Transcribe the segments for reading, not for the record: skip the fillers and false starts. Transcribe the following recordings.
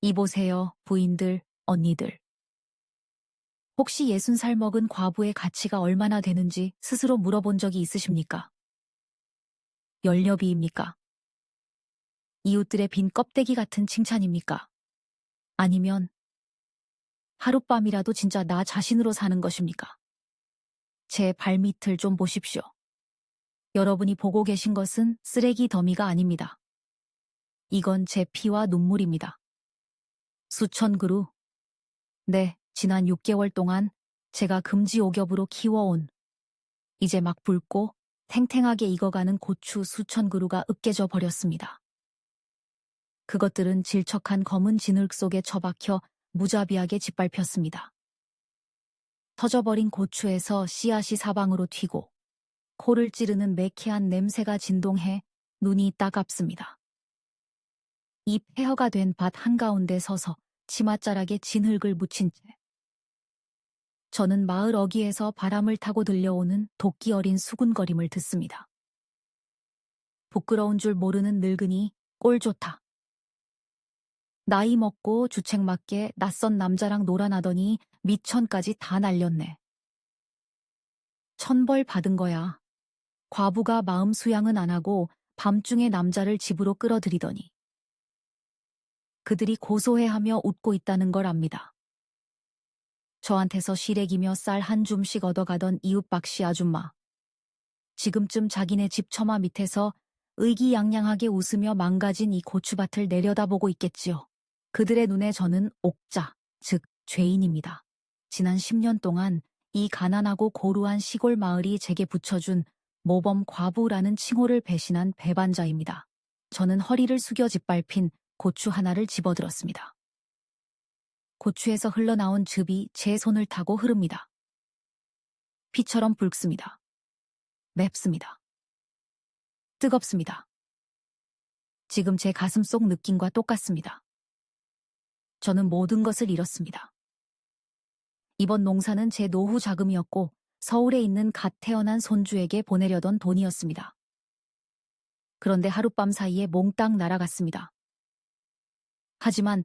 이보세요, 부인들, 언니들. 혹시 60살 먹은 과부의 가치가 얼마나 되는지 스스로 물어본 적이 있으십니까? 열려비입니까? 이웃들의 빈 껍데기 같은 칭찬입니까? 아니면 하룻밤이라도 진짜 나 자신으로 사는 것입니까? 제 발밑을 좀 보십시오. 여러분이 보고 계신 것은 쓰레기 더미가 아닙니다. 이건 제 피와 눈물입니다. 수천 그루. 네, 지난 6개월 동안 제가 금지 오겹으로 키워온, 이제 막 붉고 탱탱하게 익어가는 고추 수천 그루가 으깨져 버렸습니다. 그것들은 질척한 검은 진흙 속에 처박혀 무자비하게 짓밟혔습니다. 터져버린 고추에서 씨앗이 사방으로 튀고 코를 찌르는 매캐한 냄새가 진동해 눈이 따갑습니다. 이 폐허가 된 밭 한가운데 서서 치맛자락에 진흙을 묻힌 채 저는 마을 어귀에서 바람을 타고 들려오는 도끼 어린 수군거림을 듣습니다. 부끄러운 줄 모르는 늙은이 꼴 좋다. 나이 먹고 주책맞게 낯선 남자랑 놀아나더니 미천까지 다 날렸네. 천벌 받은 거야. 과부가 마음 수양은 안 하고 밤중에 남자를 집으로 끌어들이더니 그들이 고소해하며 웃고 있다는 걸 압니다. 저한테서 시래기며 쌀 한 줌씩 얻어가던 이웃 박씨 아줌마. 지금쯤 자기네 집 처마 밑에서 의기양양하게 웃으며 망가진 이 고추밭을 내려다보고 있겠지요. 그들의 눈에 저는 옥자, 즉 죄인입니다. 지난 10년 동안 이 가난하고 고루한 시골 마을이 제게 붙여준 모범 과부라는 칭호를 배신한 배반자입니다. 저는 허리를 숙여 짓밟힌 고추 하나를 집어들었습니다. 고추에서 흘러나온 즙이 제 손을 타고 흐릅니다. 피처럼 붉습니다. 맵습니다. 뜨겁습니다. 지금 제 가슴 속 느낌과 똑같습니다. 저는 모든 것을 잃었습니다. 이번 농사는 제 노후 자금이었고 서울에 있는 갓 태어난 손주에게 보내려던 돈이었습니다. 그런데 하룻밤 사이에 몽땅 날아갔습니다. 하지만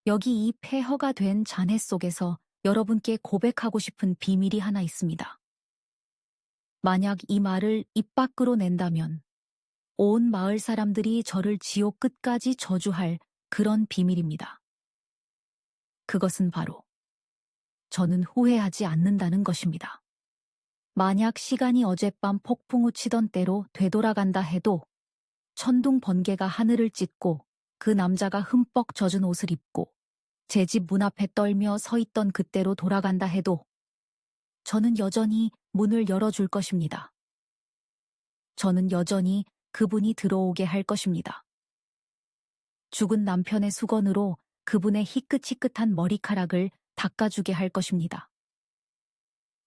여기 이 폐허가 된 잔해 속에서 여러분께 고백하고 싶은 비밀이 하나 있습니다. 만약 이 말을 입 밖으로 낸다면 온 마을 사람들이 저를 지옥 끝까지 저주할 그런 비밀입니다. 그것은 바로 저는 후회하지 않는다는 것입니다. 만약 시간이 어젯밤 폭풍우 치던 때로 되돌아간다 해도 천둥 번개가 하늘을 찢고 그 남자가 흠뻑 젖은 옷을 입고 제 집 문 앞에 떨며 서 있던 그때로 돌아간다 해도 저는 여전히 문을 열어줄 것입니다. 저는 여전히 그분이 들어오게 할 것입니다. 죽은 남편의 수건으로 그분의 희끗희끗한 머리카락을 닦아주게 할 것입니다.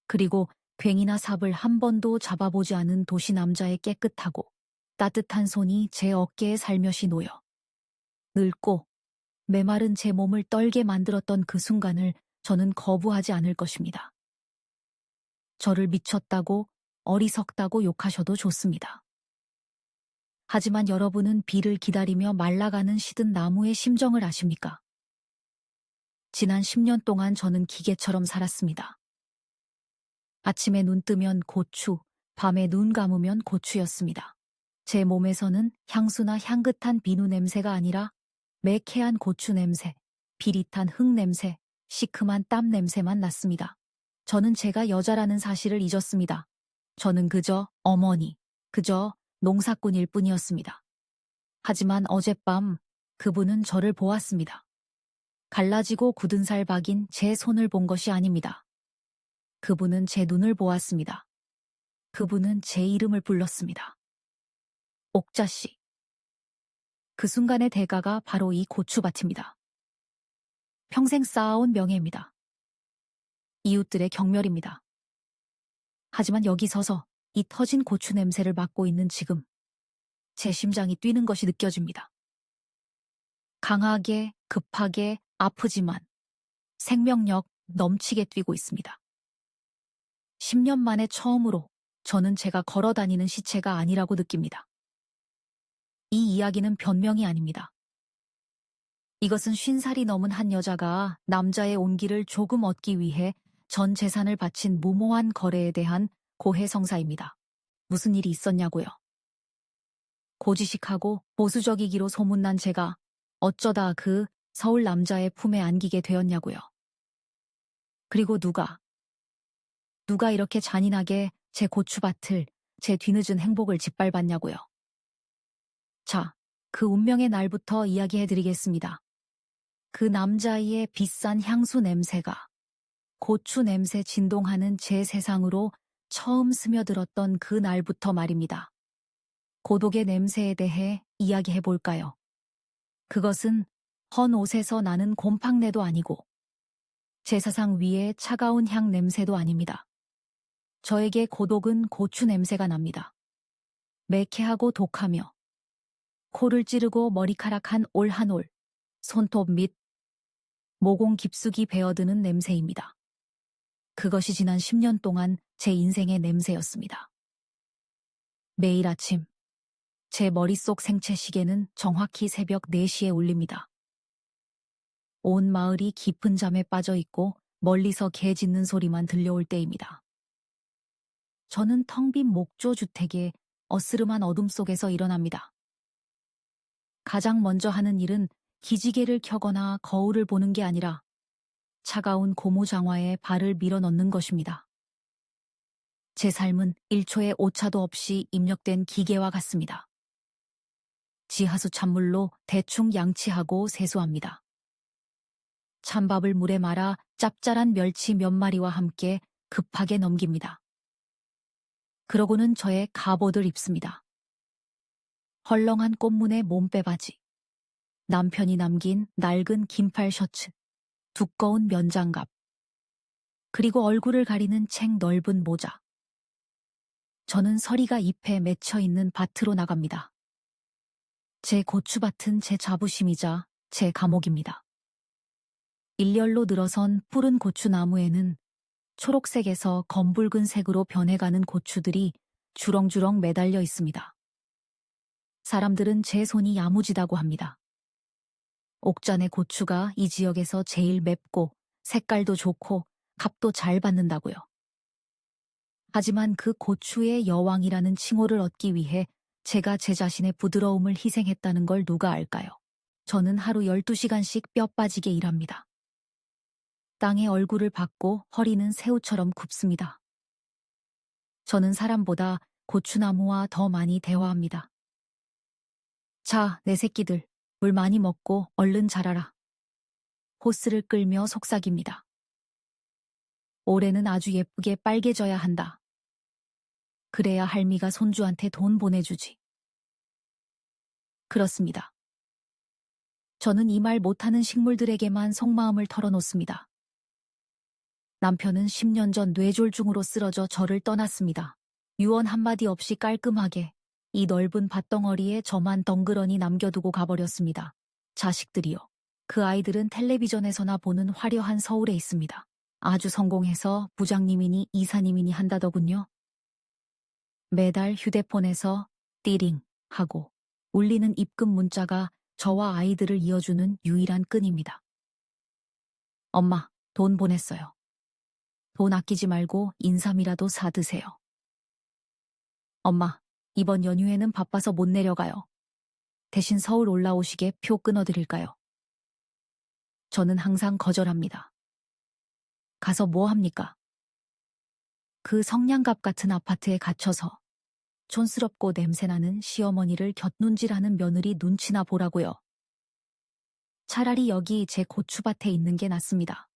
그리고 괭이나 삽을 한 번도 잡아보지 않은 도시 남자의 깨끗하고 따뜻한 손이 제 어깨에 살며시 놓여 늙고 메마른 제 몸을 떨게 만들었던 그 순간을 저는 거부하지 않을 것입니다. 저를 미쳤다고 어리석다고 욕하셔도 좋습니다. 하지만 여러분은 비를 기다리며 말라가는 시든 나무의 심정을 아십니까? 지난 10년 동안 저는 기계처럼 살았습니다. 아침에 눈 뜨면 고추, 밤에 눈 감으면 고추였습니다. 제 몸에서는 향수나 향긋한 비누 냄새가 아니라 매캐한 고추 냄새, 비릿한 흙 냄새, 시큼한 땀 냄새만 났습니다. 저는 제가 여자라는 사실을 잊었습니다. 저는 그저 어머니, 그저 농사꾼일 뿐이었습니다. 하지만 어젯밤 그분은 저를 보았습니다. 갈라지고 굳은 살 박인 제 손을 본 것이 아닙니다. 그분은 제 눈을 보았습니다. 그분은 제 이름을 불렀습니다. 옥자씨. 그 순간의 대가가 바로 이 고추밭입니다. 평생 쌓아온 명예입니다. 이웃들의 경멸입니다. 하지만 여기 서서 이 터진 고추 냄새를 맡고 있는 지금 제 심장이 뛰는 것이 느껴집니다. 강하게, 급하게, 아프지만 생명력 넘치게 뛰고 있습니다. 10년 만에 처음으로 저는 제가 걸어다니는 시체가 아니라고 느낍니다. 이 이야기는 변명이 아닙니다. 이것은 50살이 넘은 한 여자가 남자의 온기를 조금 얻기 위해 전 재산을 바친 무모한 거래에 대한 고해성사입니다. 무슨 일이 있었냐고요. 고지식하고 보수적이기로 소문난 제가 어쩌다 그 서울 남자의 품에 안기게 되었냐고요. 그리고 누가 이렇게 잔인하게 제 고추밭을, 제 뒤늦은 행복을 짓밟았냐고요. 자, 그 운명의 날부터 이야기해드리겠습니다. 그 남자아이의 비싼 향수 냄새가 고추 냄새 진동하는 제 세상으로 처음 스며들었던 그 날부터 말입니다. 고독의 냄새에 대해 이야기해 볼까요? 그것은 헌 옷에서 나는 곰팡내도 아니고 제사상 위에 차가운 향 냄새도 아닙니다. 저에게 고독은 고추 냄새가 납니다. 매캐하고 독하며 코를 찌르고 머리카락 한 올 한 올, 손톱 및 모공 깊숙이 배어드는 냄새입니다. 그것이 지난 10년 동안 제 인생의 냄새였습니다. 매일 아침 제 머릿속 생체 시계는 정확히 새벽 4시에 울립니다. 온 마을이 깊은 잠에 빠져 있고 멀리서 개 짖는 소리만 들려올 때입니다. 저는 텅 빈 목조 주택의 어스름한 어둠 속에서 일어납니다. 가장 먼저 하는 일은 기지개를 켜거나 거울을 보는 게 아니라 차가운 고무장화에 발을 밀어 넣는 것입니다. 제 삶은 1초의 오차도 없이 입력된 기계와 같습니다. 지하수 찬물로 대충 양치하고 세수합니다. 찬밥을 물에 말아 짭짤한 멸치 몇 마리와 함께 급하게 넘깁니다. 그러고는 저의 갑옷을 입습니다. 헐렁한 꽃무늬 몸빼바지, 남편이 남긴 낡은 긴팔 셔츠, 두꺼운 면장갑, 그리고 얼굴을 가리는 책 넓은 모자. 저는 서리가 잎에 맺혀 있는 밭으로 나갑니다. 제 고추밭은 제 자부심이자 제 감옥입니다. 일렬로 늘어선 푸른 고추나무에는 초록색에서 검붉은 색으로 변해가는 고추들이 주렁주렁 매달려 있습니다. 사람들은 제 손이 야무지다고 합니다. 옥잔의 고추가 이 지역에서 제일 맵고 색깔도 좋고 값도 잘 받는다고요. 하지만 그 고추의 여왕이라는 칭호를 얻기 위해 제가 제 자신의 부드러움을 희생했다는 걸 누가 알까요? 저는 하루 12시간씩 뼈 빠지게 일합니다. 땅에 얼굴을 박고 허리는 새우처럼 굽습니다. 저는 사람보다 고추나무와 더 많이 대화합니다. 자, 내 새끼들, 물 많이 먹고 얼른 자라라. 호스를 끌며 속삭입니다. 올해는 아주 예쁘게 빨개져야 한다. 그래야 할미가 손주한테 돈 보내주지. 그렇습니다. 저는 이 말 못하는 식물들에게만 속마음을 털어놓습니다. 남편은 10년 전 뇌졸중으로 쓰러져 저를 떠났습니다. 유언 한마디 없이 깔끔하게 이 넓은 밭덩어리에 저만 덩그러니 남겨두고 가버렸습니다. 자식들이요. 그 아이들은 텔레비전에서나 보는 화려한 서울에 있습니다. 아주 성공해서 부장님이니 이사님이니 한다더군요. 매달 휴대폰에서 띠링 하고 울리는 입금 문자가 저와 아이들을 이어주는 유일한 끈입니다. 엄마, 돈 보냈어요. 돈 아끼지 말고 인삼이라도 사드세요. 엄마, 이번 연휴에는 바빠서 못 내려가요. 대신 서울 올라오시게 표 끊어드릴까요? 저는 항상 거절합니다. 가서 뭐 합니까? 그 성냥갑 같은 아파트에 갇혀서 촌스럽고 냄새나는 시어머니를 곁눈질하는 며느리 눈치나 보라고요. 차라리 여기 제 고추밭에 있는 게 낫습니다.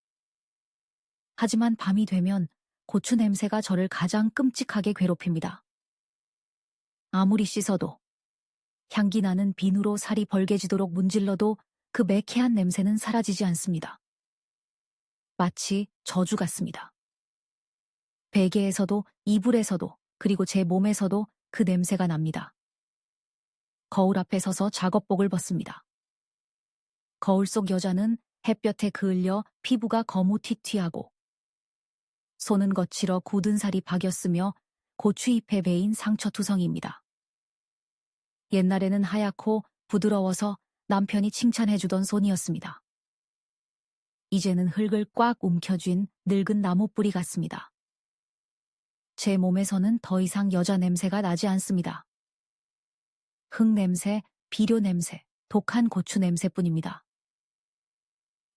하지만 밤이 되면 고추 냄새가 저를 가장 끔찍하게 괴롭힙니다. 아무리 씻어도 향기 나는 비누로 살이 벌개지도록 문질러도 그 매캐한 냄새는 사라지지 않습니다. 마치 저주 같습니다. 베개에서도 이불에서도 그리고 제 몸에서도 그 냄새가 납니다. 거울 앞에 서서 작업복을 벗습니다. 거울 속 여자는 햇볕에 그을려 피부가 거무튀튀하고 손은 거칠어 굳은 살이 박였으며 고추잎에 베인 상처투성이입니다. 옛날에는 하얗고 부드러워서 남편이 칭찬해주던 손이었습니다. 이제는 흙을 꽉 움켜쥔 늙은 나무뿌리 같습니다. 제 몸에서는 더 이상 여자 냄새가 나지 않습니다. 흙 냄새, 비료 냄새, 독한 고추 냄새뿐입니다.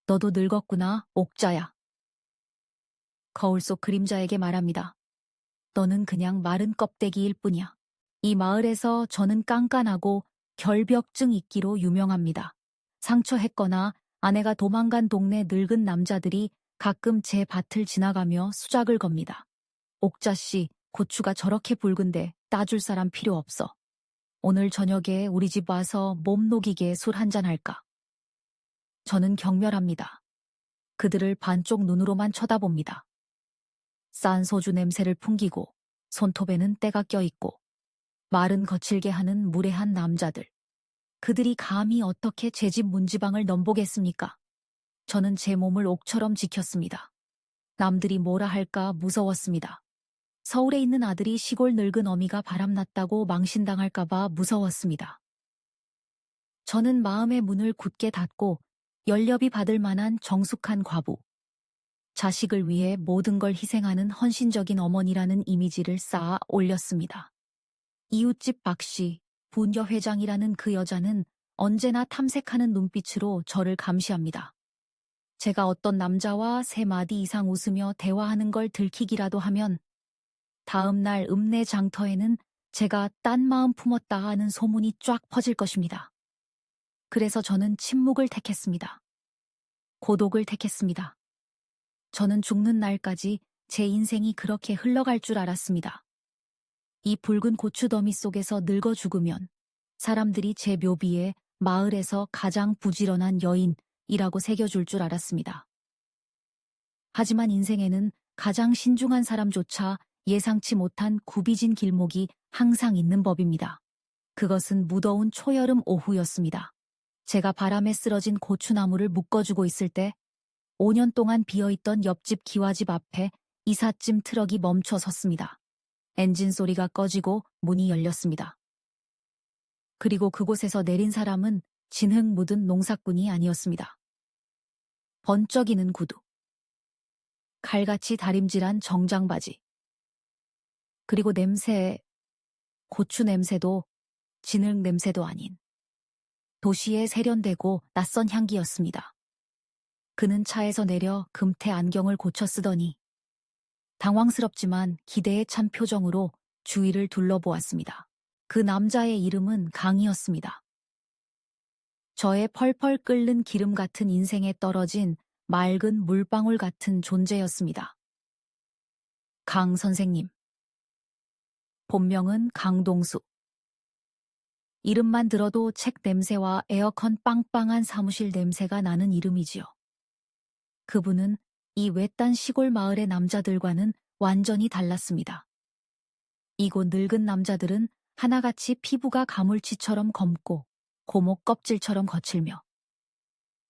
너도 늙었구나, 옥자야. 거울 속 그림자에게 말합니다. 너는 그냥 마른 껍데기일 뿐이야. 이 마을에서 저는 깐깐하고 결벽증 있기로 유명합니다. 상처했거나 아내가 도망간 동네 늙은 남자들이 가끔 제 밭을 지나가며 수작을 겁니다. 옥자씨, 고추가 저렇게 붉은데 따줄 사람 필요 없어. 오늘 저녁에 우리 집 와서 몸 녹이게 술 한잔 할까? 저는 경멸합니다. 그들을 반쪽 눈으로만 쳐다봅니다. 싼 소주 냄새를 풍기고 손톱에는 때가 껴있고 말은 거칠게 하는 무례한 남자들. 그들이 감히 어떻게 제 집 문지방을 넘보겠습니까? 저는 제 몸을 옥처럼 지켰습니다. 남들이 뭐라 할까 무서웠습니다. 서울에 있는 아들이 시골 늙은 어미가 바람났다고 망신당할까봐 무서웠습니다. 저는 마음의 문을 굳게 닫고 연렵이 받을 만한 정숙한 과부, 자식을 위해 모든 걸 희생하는 헌신적인 어머니라는 이미지를 쌓아 올렸습니다. 이웃집 박씨, 부녀 회장이라는 그 여자는 언제나 탐색하는 눈빛으로 저를 감시합니다. 제가 어떤 남자와 3마디 이상 웃으며 대화하는 걸 들키기라도 하면 다음 날 읍내 장터에는 제가 딴 마음 품었다 하는 소문이 쫙 퍼질 것입니다. 그래서 저는 침묵을 택했습니다. 고독을 택했습니다. 저는 죽는 날까지 제 인생이 그렇게 흘러갈 줄 알았습니다. 이 붉은 고추더미 속에서 늙어 죽으면 사람들이 제 묘비에 마을에서 가장 부지런한 여인이라고 새겨줄 줄 알았습니다. 하지만 인생에는 가장 신중한 사람조차 예상치 못한 굽이진 길목이 항상 있는 법입니다. 그것은 무더운 초여름 오후였습니다. 제가 바람에 쓰러진 고추나무를 묶어주고 있을 때 5년 동안 비어있던 옆집 기와집 앞에 이삿짐 트럭이 멈춰 섰습니다. 엔진 소리가 꺼지고 문이 열렸습니다. 그리고 그곳에서 내린 사람은 진흙 묻은 농사꾼이 아니었습니다. 번쩍이는 구두, 칼같이 다림질한 정장바지, 그리고 냄새, 고추 냄새도 진흙 냄새도 아닌 도시의 세련되고 낯선 향기였습니다. 그는 차에서 내려 금태 안경을 고쳐 쓰더니 당황스럽지만 기대에 찬 표정으로 주위를 둘러보았습니다. 그 남자의 이름은 강이었습니다. 저의 펄펄 끓는 기름 같은 인생에 떨어진 맑은 물방울 같은 존재였습니다. 강 선생님. 본명은 강동수. 이름만 들어도 책 냄새와 에어컨 빵빵한 사무실 냄새가 나는 이름이지요. 그분은 이 외딴 시골 마을의 남자들과는 완전히 달랐습니다. 이곳 늙은 남자들은 하나같이 피부가 가물치처럼 검고 고목 껍질처럼 거칠며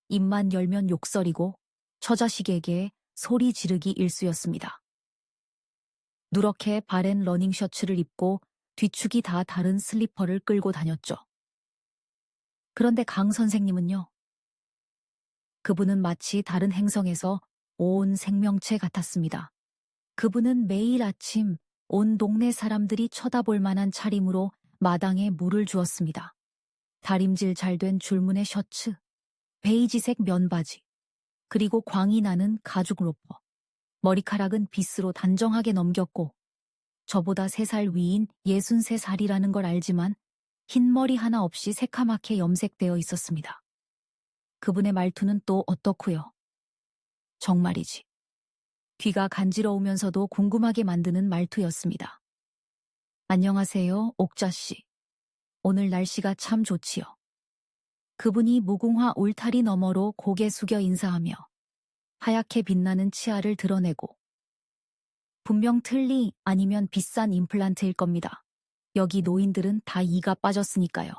입만 열면 욕설이고 처자식에게 소리 지르기 일쑤였습니다. 누렇게 바랜 러닝 셔츠를 입고 뒤축이 다 다른 슬리퍼를 끌고 다녔죠. 그런데 강 선생님은요. 그분은 마치 다른 행성에서 온 생명체 같았습니다. 그분은 매일 아침 온 동네 사람들이 쳐다볼 만한 차림으로 마당에 물을 주었습니다. 다림질 잘 된 줄무늬 셔츠, 베이지색 면바지, 그리고 광이 나는 가죽 로퍼. 머리카락은 빗으로 단정하게 넘겼고 저보다 3살 위인 63살이라는 걸 알지만 흰머리 하나 없이 새카맣게 염색되어 있었습니다. 그분의 말투는 또 어떻고요? 정말이지. 귀가 간지러우면서도 궁금하게 만드는 말투였습니다. 안녕하세요, 옥자씨. 오늘 날씨가 참 좋지요. 그분이 무궁화 울타리 너머로 고개 숙여 인사하며 하얗게 빛나는 치아를 드러내고 분명 틀니 아니면 비싼 임플란트일 겁니다. 여기 노인들은 다 이가 빠졌으니까요.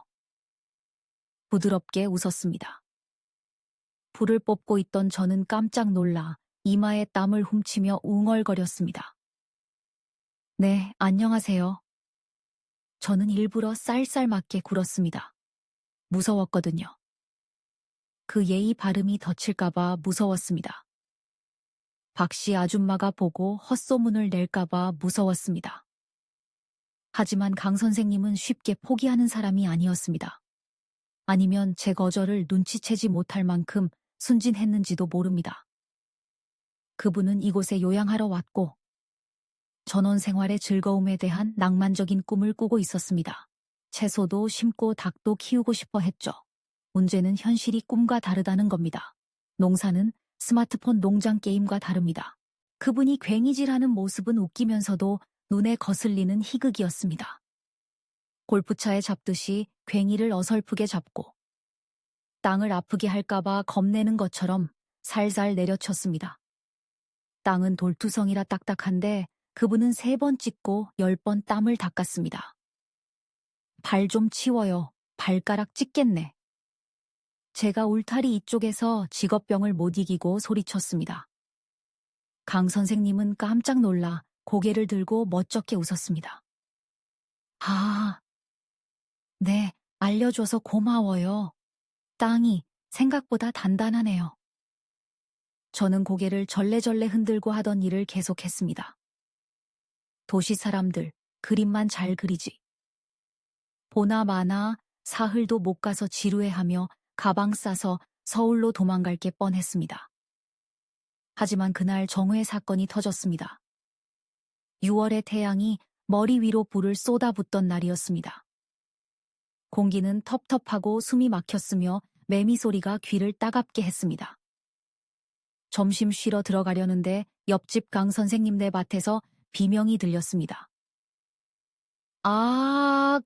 부드럽게 웃었습니다. 불을 뽑고 있던 저는 깜짝 놀라 이마에 땀을 훔치며 웅얼거렸습니다. 네, 안녕하세요. 저는 일부러 쌀쌀맞게 굴었습니다. 무서웠거든요. 그 예의 발음이 덧칠까봐 무서웠습니다. 박씨 아줌마가 보고 헛소문을 낼까봐 무서웠습니다. 하지만 강 선생님은 쉽게 포기하는 사람이 아니었습니다. 아니면 제 거절을 눈치채지 못할 만큼 순진했는지도 모릅니다. 그분은 이곳에 요양하러 왔고 전원 생활의 즐거움에 대한 낭만적인 꿈을 꾸고 있었습니다. 채소도 심고 닭도 키우고 싶어 했죠. 문제는 현실이 꿈과 다르다는 겁니다. 농사는 스마트폰 농장 게임과 다릅니다. 그분이 괭이질하는 모습은 웃기면서도 눈에 거슬리는 희극이었습니다. 골프차에 잡듯이 괭이를 어설프게 잡고 땅을 아프게 할까봐 겁내는 것처럼 살살 내려쳤습니다. 땅은 돌투성이라 딱딱한데 그분은 3번 찍고 10번 땀을 닦았습니다. 발 좀 치워요. 발가락 찢겠네. 제가 울타리 이쪽에서 직업병을 못 이기고 소리쳤습니다. 강 선생님은 깜짝 놀라 고개를 들고 멋쩍게 웃었습니다. 아, 네, 알려줘서 고마워요. 땅이 생각보다 단단하네요. 저는 고개를 절레절레 흔들고 하던 일을 계속했습니다. 도시 사람들, 그림만 잘 그리지. 보나 마나 사흘도 못 가서 지루해하며 가방 싸서 서울로 도망갈 게 뻔했습니다. 하지만 그날 정우의 사건이 터졌습니다. 6월의 태양이 머리 위로 불을 쏟아붓던 날이었습니다. 공기는 텁텁하고 숨이 막혔으며 매미 소리가 귀를 따갑게 했습니다. 점심 쉬러 들어가려는데 옆집 강 선생님네 밭에서 비명이 들렸습니다. 아,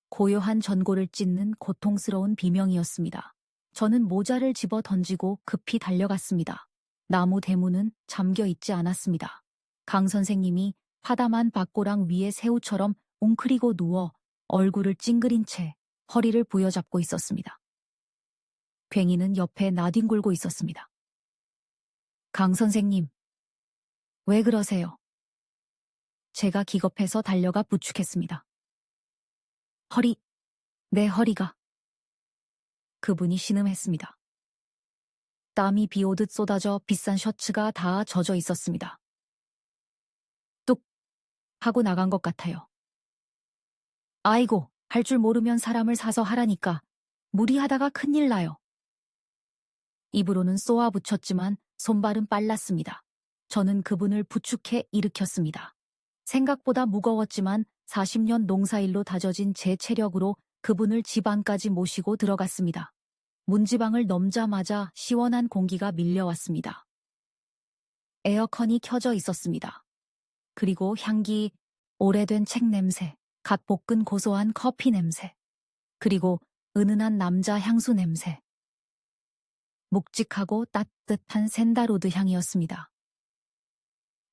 고요한 전골을 찢는 고통스러운 비명이었습니다. 저는 모자를 집어 던지고 급히 달려갔습니다. 나무 대문은 잠겨 있지 않았습니다. 강 선생님이 파다만 밭고랑 위에 새우처럼 웅크리고 누워 얼굴을 찡그린 채 허리를 부여잡고 있었습니다. 괭이는 옆에 나뒹굴고 있었습니다. 강 선생님, 왜 그러세요? 제가 기겁해서 달려가 부축했습니다. 내 허리가. 그분이 신음했습니다. 땀이 비 오듯 쏟아져 비싼 셔츠가 다 젖어 있었습니다. 뚝 하고 나간 것 같아요. 아이고, 할 줄 모르면 사람을 사서 하라니까. 무리하다가 큰일 나요. 입으로는 쏘아 붙였지만 손발은 빨랐습니다. 저는 그분을 부축해 일으켰습니다. 생각보다 무거웠지만 40년 농사일로 다져진 제 체력으로 그분을 집 안까지 모시고 들어갔습니다. 문지방을 넘자마자 시원한 공기가 밀려왔습니다. 에어컨이 켜져 있었습니다. 그리고 향기, 오래된 책 냄새, 갓 볶은 고소한 커피 냄새, 그리고 은은한 남자 향수 냄새. 묵직하고 따뜻한 샌다로드 향이었습니다.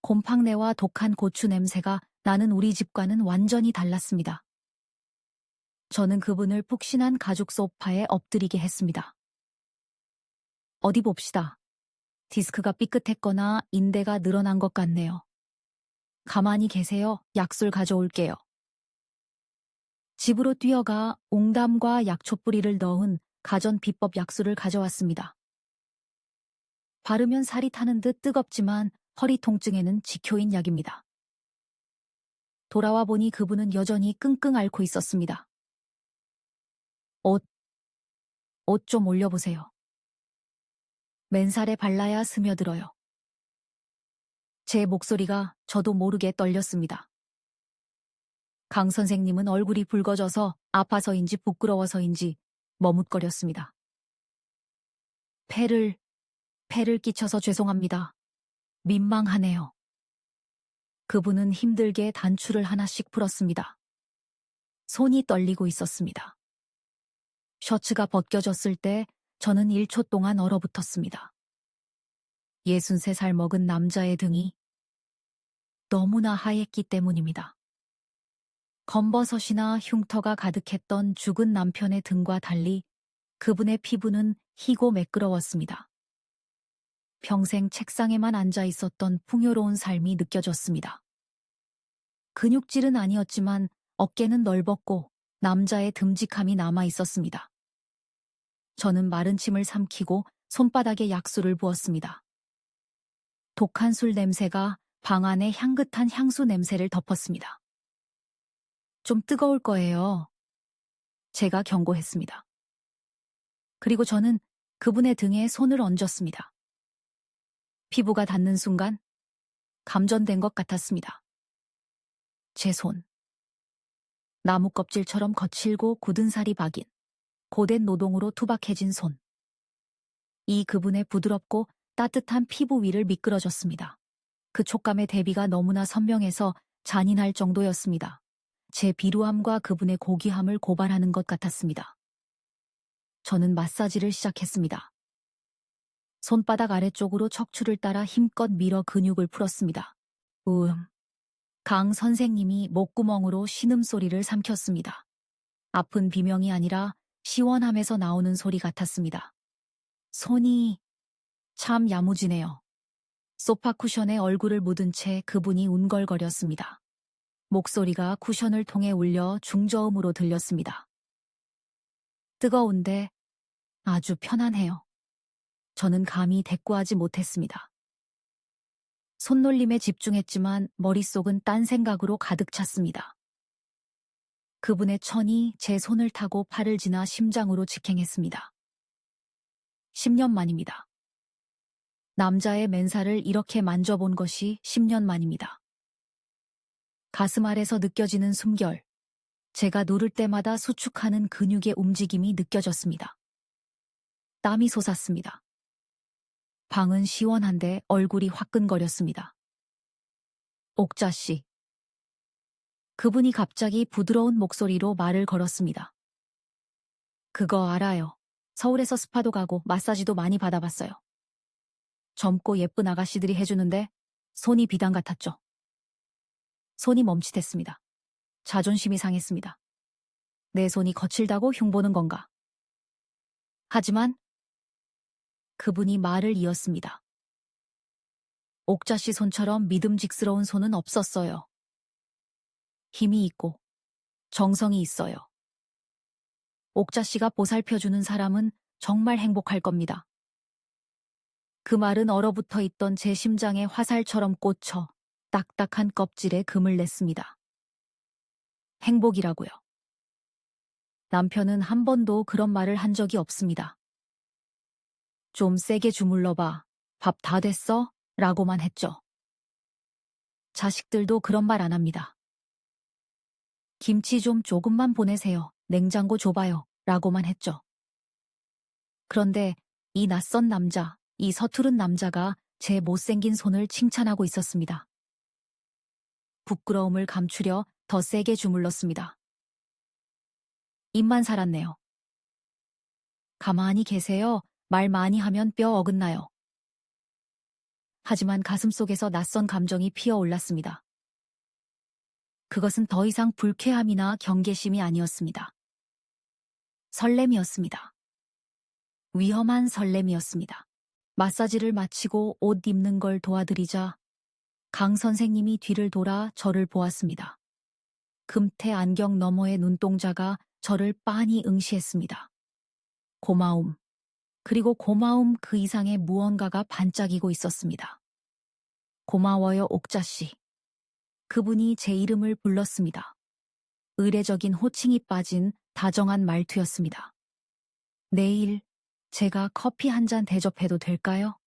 곰팡내와 독한 고추 냄새가 나는 우리 집과는 완전히 달랐습니다. 저는 그분을 푹신한 가죽 소파에 엎드리게 했습니다. 어디 봅시다. 디스크가 삐끗했거나 인대가 늘어난 것 같네요. 가만히 계세요. 약술 가져올게요. 집으로 뛰어가 옹담과 약초뿌리를 넣은 가전 비법 약술을 가져왔습니다. 바르면 살이 타는 듯 뜨겁지만 허리 통증에는 지효인 약입니다. 돌아와 보니 그분은 여전히 끙끙 앓고 있었습니다. 옷 좀 올려보세요. 맨살에 발라야 스며들어요. 제 목소리가 저도 모르게 떨렸습니다. 강 선생님은 얼굴이 붉어져서 아파서인지 부끄러워서인지 머뭇거렸습니다. 폐를 끼쳐서 죄송합니다. 민망하네요. 그분은 힘들게 단추를 하나씩 풀었습니다. 손이 떨리고 있었습니다. 셔츠가 벗겨졌을 때 저는 1초 동안 얼어붙었습니다. 63살 먹은 남자의 등이 너무나 하얗기 때문입니다. 검버섯이나 흉터가 가득했던 죽은 남편의 등과 달리 그분의 피부는 희고 매끄러웠습니다. 평생 책상에만 앉아 있었던 풍요로운 삶이 느껴졌습니다. 근육질은 아니었지만 어깨는 넓었고 남자의 듬직함이 남아 있었습니다. 저는 마른 침을 삼키고 손바닥에 약수를 부었습니다. 독한 술 냄새가 방 안에 향긋한 향수 냄새를 덮었습니다. 좀 뜨거울 거예요. 제가 경고했습니다. 그리고 저는 그분의 등에 손을 얹었습니다. 피부가 닿는 순간 감전된 것 같았습니다. 제 손. 나무 껍질처럼 거칠고 굳은 살이 박인 고된 노동으로 투박해진 손. 이 그분의 부드럽고 따뜻한 피부 위를 미끄러졌습니다. 그 촉감의 대비가 너무나 선명해서 잔인할 정도였습니다. 제 비루함과 그분의 고귀함을 고발하는 것 같았습니다. 저는 마사지를 시작했습니다. 손바닥 아래쪽으로 척추를 따라 힘껏 밀어 근육을 풀었습니다. 강 선생님이 목구멍으로 신음소리를 삼켰습니다. 아픈 비명이 아니라 시원함에서 나오는 소리 같았습니다. 손이 참 야무지네요. 소파 쿠션에 얼굴을 묻은 채 그분이 운걸거렸습니다. 목소리가 쿠션을 통해 울려 중저음으로 들렸습니다. 뜨거운데 아주 편안해요. 저는 감히 대꾸하지 못했습니다. 손놀림에 집중했지만 머릿속은 딴 생각으로 가득 찼습니다. 그분의 천이 제 손을 타고 팔을 지나 심장으로 직행했습니다. 10년 만입니다. 남자의 맨살을 이렇게 만져본 것이 10년 만입니다. 가슴 아래서 느껴지는 숨결, 제가 누를 때마다 수축하는 근육의 움직임이 느껴졌습니다. 땀이 솟았습니다. 방은 시원한데 얼굴이 화끈거렸습니다. 옥자 씨. 그분이 갑자기 부드러운 목소리로 말을 걸었습니다. 그거 알아요. 서울에서 스파도 가고 마사지도 많이 받아봤어요. 젊고 예쁜 아가씨들이 해주는데 손이 비단 같았죠. 손이 멈칫했습니다. 자존심이 상했습니다. 내 손이 거칠다고 흉보는 건가? 하지만 그분이 말을 이었습니다. 옥자 씨 손처럼 믿음직스러운 손은 없었어요. 힘이 있고 정성이 있어요. 옥자 씨가 보살펴주는 사람은 정말 행복할 겁니다. 그 말은 얼어붙어 있던 제 심장에 화살처럼 꽂혀 딱딱한 껍질에 금을 냈습니다. 행복이라고요. 남편은 한 번도 그런 말을 한 적이 없습니다. 좀 세게 주물러봐. 밥 다 됐어? 라고만 했죠. 자식들도 그런 말 안 합니다. 김치 좀 조금만 보내세요. 냉장고 좁아요. 라고만 했죠. 그런데 이 낯선 남자, 이 서투른 남자가 제 못생긴 손을 칭찬하고 있었습니다. 부끄러움을 감추려 더 세게 주물렀습니다. 입만 살았네요. 가만히 계세요. 말 많이 하면 뼈 어긋나요. 하지만 가슴속에서 낯선 감정이 피어올랐습니다. 그것은 더 이상 불쾌함이나 경계심이 아니었습니다. 설렘이었습니다. 위험한 설렘이었습니다. 마사지를 마치고 옷 입는 걸 도와드리자 강 선생님이 뒤를 돌아 저를 보았습니다. 금태 안경 너머의 눈동자가 저를 빤히 응시했습니다. 고마움, 그리고 고마움 그 이상의 무언가가 반짝이고 있었습니다. 고마워요, 옥자 씨. 그분이 제 이름을 불렀습니다. 의례적인 호칭이 빠진 다정한 말투였습니다. 내일 제가 커피 한 잔 대접해도 될까요?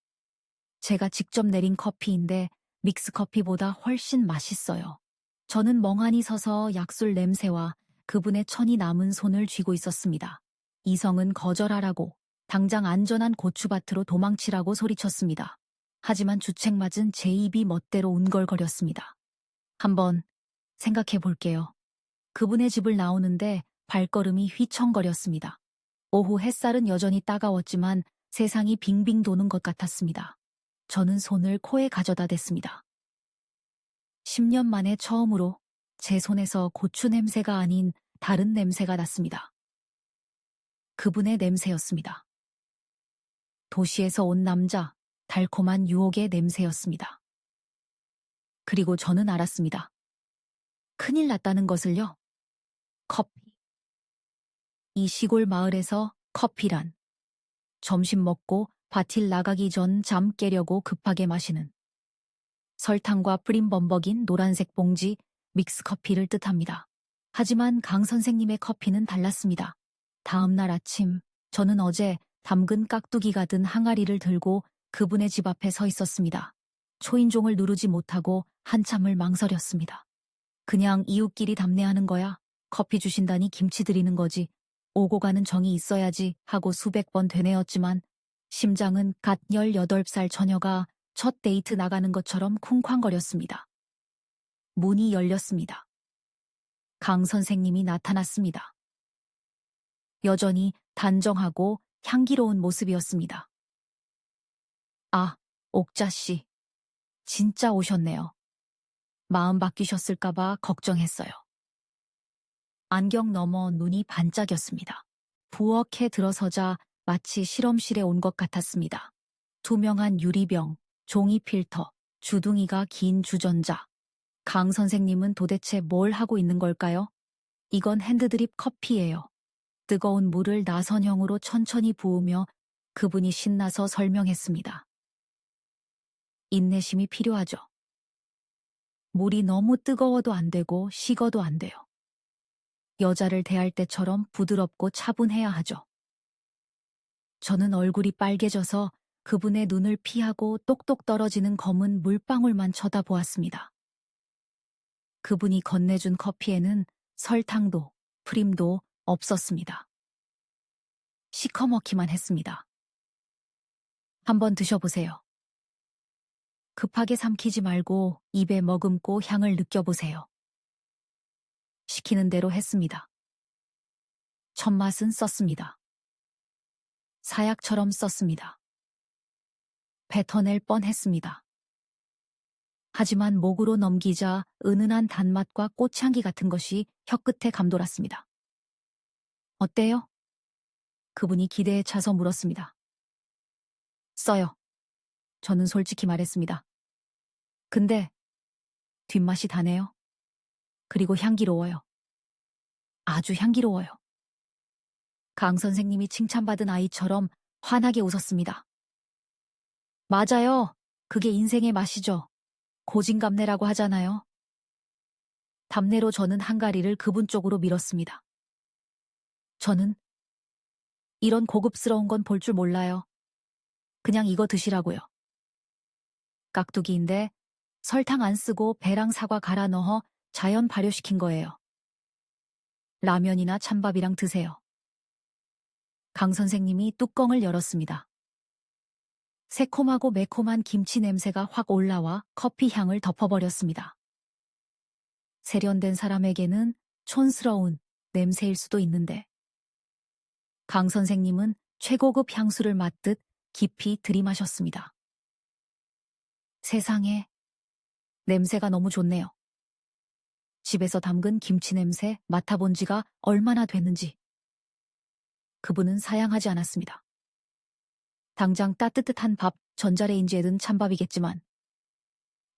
제가 직접 내린 커피인데 믹스커피보다 훨씬 맛있어요. 저는 멍하니 서서 약술 냄새와 그분의 천이 남은 손을 쥐고 있었습니다. 이성은 거절하라고, 당장 안전한 고추밭으로 도망치라고 소리쳤습니다. 하지만 주책맞은 제 입이 멋대로 운걸거렸습니다. 한번 생각해 볼게요. 그분의 집을 나오는데 발걸음이 휘청거렸습니다. 오후 햇살은 여전히 따가웠지만 세상이 빙빙 도는 것 같았습니다. 저는 손을 코에 가져다 댔습니다. 10년 만에 처음으로 제 손에서 고추 냄새가 아닌 다른 냄새가 났습니다. 그분의 냄새였습니다. 도시에서 온 남자, 달콤한 유혹의 냄새였습니다. 그리고 저는 알았습니다. 큰일 났다는 것을요. 커피. 이 시골 마을에서 커피란 점심 먹고 바틸 나가기 전 잠 깨려고 급하게 마시는 설탕과 프림 범벅인 노란색 봉지 믹스커피를 뜻합니다. 하지만 강 선생님의 커피는 달랐습니다. 다음 날 아침, 저는 어제 담근 깍두기가 든 항아리를 들고 그분의 집 앞에 서 있었습니다. 초인종을 누르지 못하고 한참을 망설였습니다. 그냥 이웃끼리 답례하는 거야. 커피 주신다니 김치 드리는 거지. 오고 가는 정이 있어야지 하고 수백 번 되뇌었지만 심장은 갓 18살 처녀가 첫 데이트 나가는 것처럼 쿵쾅거렸습니다. 문이 열렸습니다. 강 선생님이 나타났습니다. 여전히 단정하고 향기로운 모습이었습니다. 아, 옥자 씨. 진짜 오셨네요. 마음 바뀌셨을까봐 걱정했어요. 안경 너머 눈이 반짝였습니다. 부엌에 들어서자 마치 실험실에 온 것 같았습니다. 투명한 유리병, 종이 필터, 주둥이가 긴 주전자. 강 선생님은 도대체 뭘 하고 있는 걸까요? 이건 핸드드립 커피예요. 뜨거운 물을 나선형으로 천천히 부으며 그분이 신나서 설명했습니다. 인내심이 필요하죠. 물이 너무 뜨거워도 안 되고 식어도 안 돼요. 여자를 대할 때처럼 부드럽고 차분해야 하죠. 저는 얼굴이 빨개져서 그분의 눈을 피하고 똑똑 떨어지는 검은 물방울만 쳐다보았습니다. 그분이 건네준 커피에는 설탕도 프림도 없었습니다. 시커멓기만 했습니다. 한번 드셔보세요. 급하게 삼키지 말고 입에 머금고 향을 느껴보세요. 시키는 대로 했습니다. 첫맛은 썼습니다. 사약처럼 썼습니다. 뱉어낼 뻔했습니다. 하지만 목으로 넘기자 은은한 단맛과 꽃향기 같은 것이 혀끝에 감돌았습니다. 어때요? 그분이 기대에 차서 물었습니다. 써요. 저는 솔직히 말했습니다. 근데 뒷맛이 다네요. 그리고 향기로워요. 아주 향기로워요. 강 선생님이 칭찬받은 아이처럼 환하게 웃었습니다. 맞아요. 그게 인생의 맛이죠. 고진감래라고 하잖아요. 답례로 저는 항아리를 그분 쪽으로 밀었습니다. 저는 이런 고급스러운 건 볼 줄 몰라요. 그냥 이거 드시라고요. 깍두기인데 설탕 안 쓰고 배랑 사과 갈아 넣어 자연 발효시킨 거예요. 라면이나 찬밥이랑 드세요. 강 선생님이 뚜껑을 열었습니다. 새콤하고 매콤한 김치 냄새가 확 올라와 커피 향을 덮어버렸습니다. 세련된 사람에게는 촌스러운 냄새일 수도 있는데 강 선생님은 최고급 향수를 맡듯 깊이 들이마셨습니다. 세상에, 냄새가 너무 좋네요. 집에서 담근 김치 냄새 맡아본 지가 얼마나 됐는지. 그분은 사양하지 않았습니다. 당장 따뜻한 밥, 전자레인지에 든 찬밥이겠지만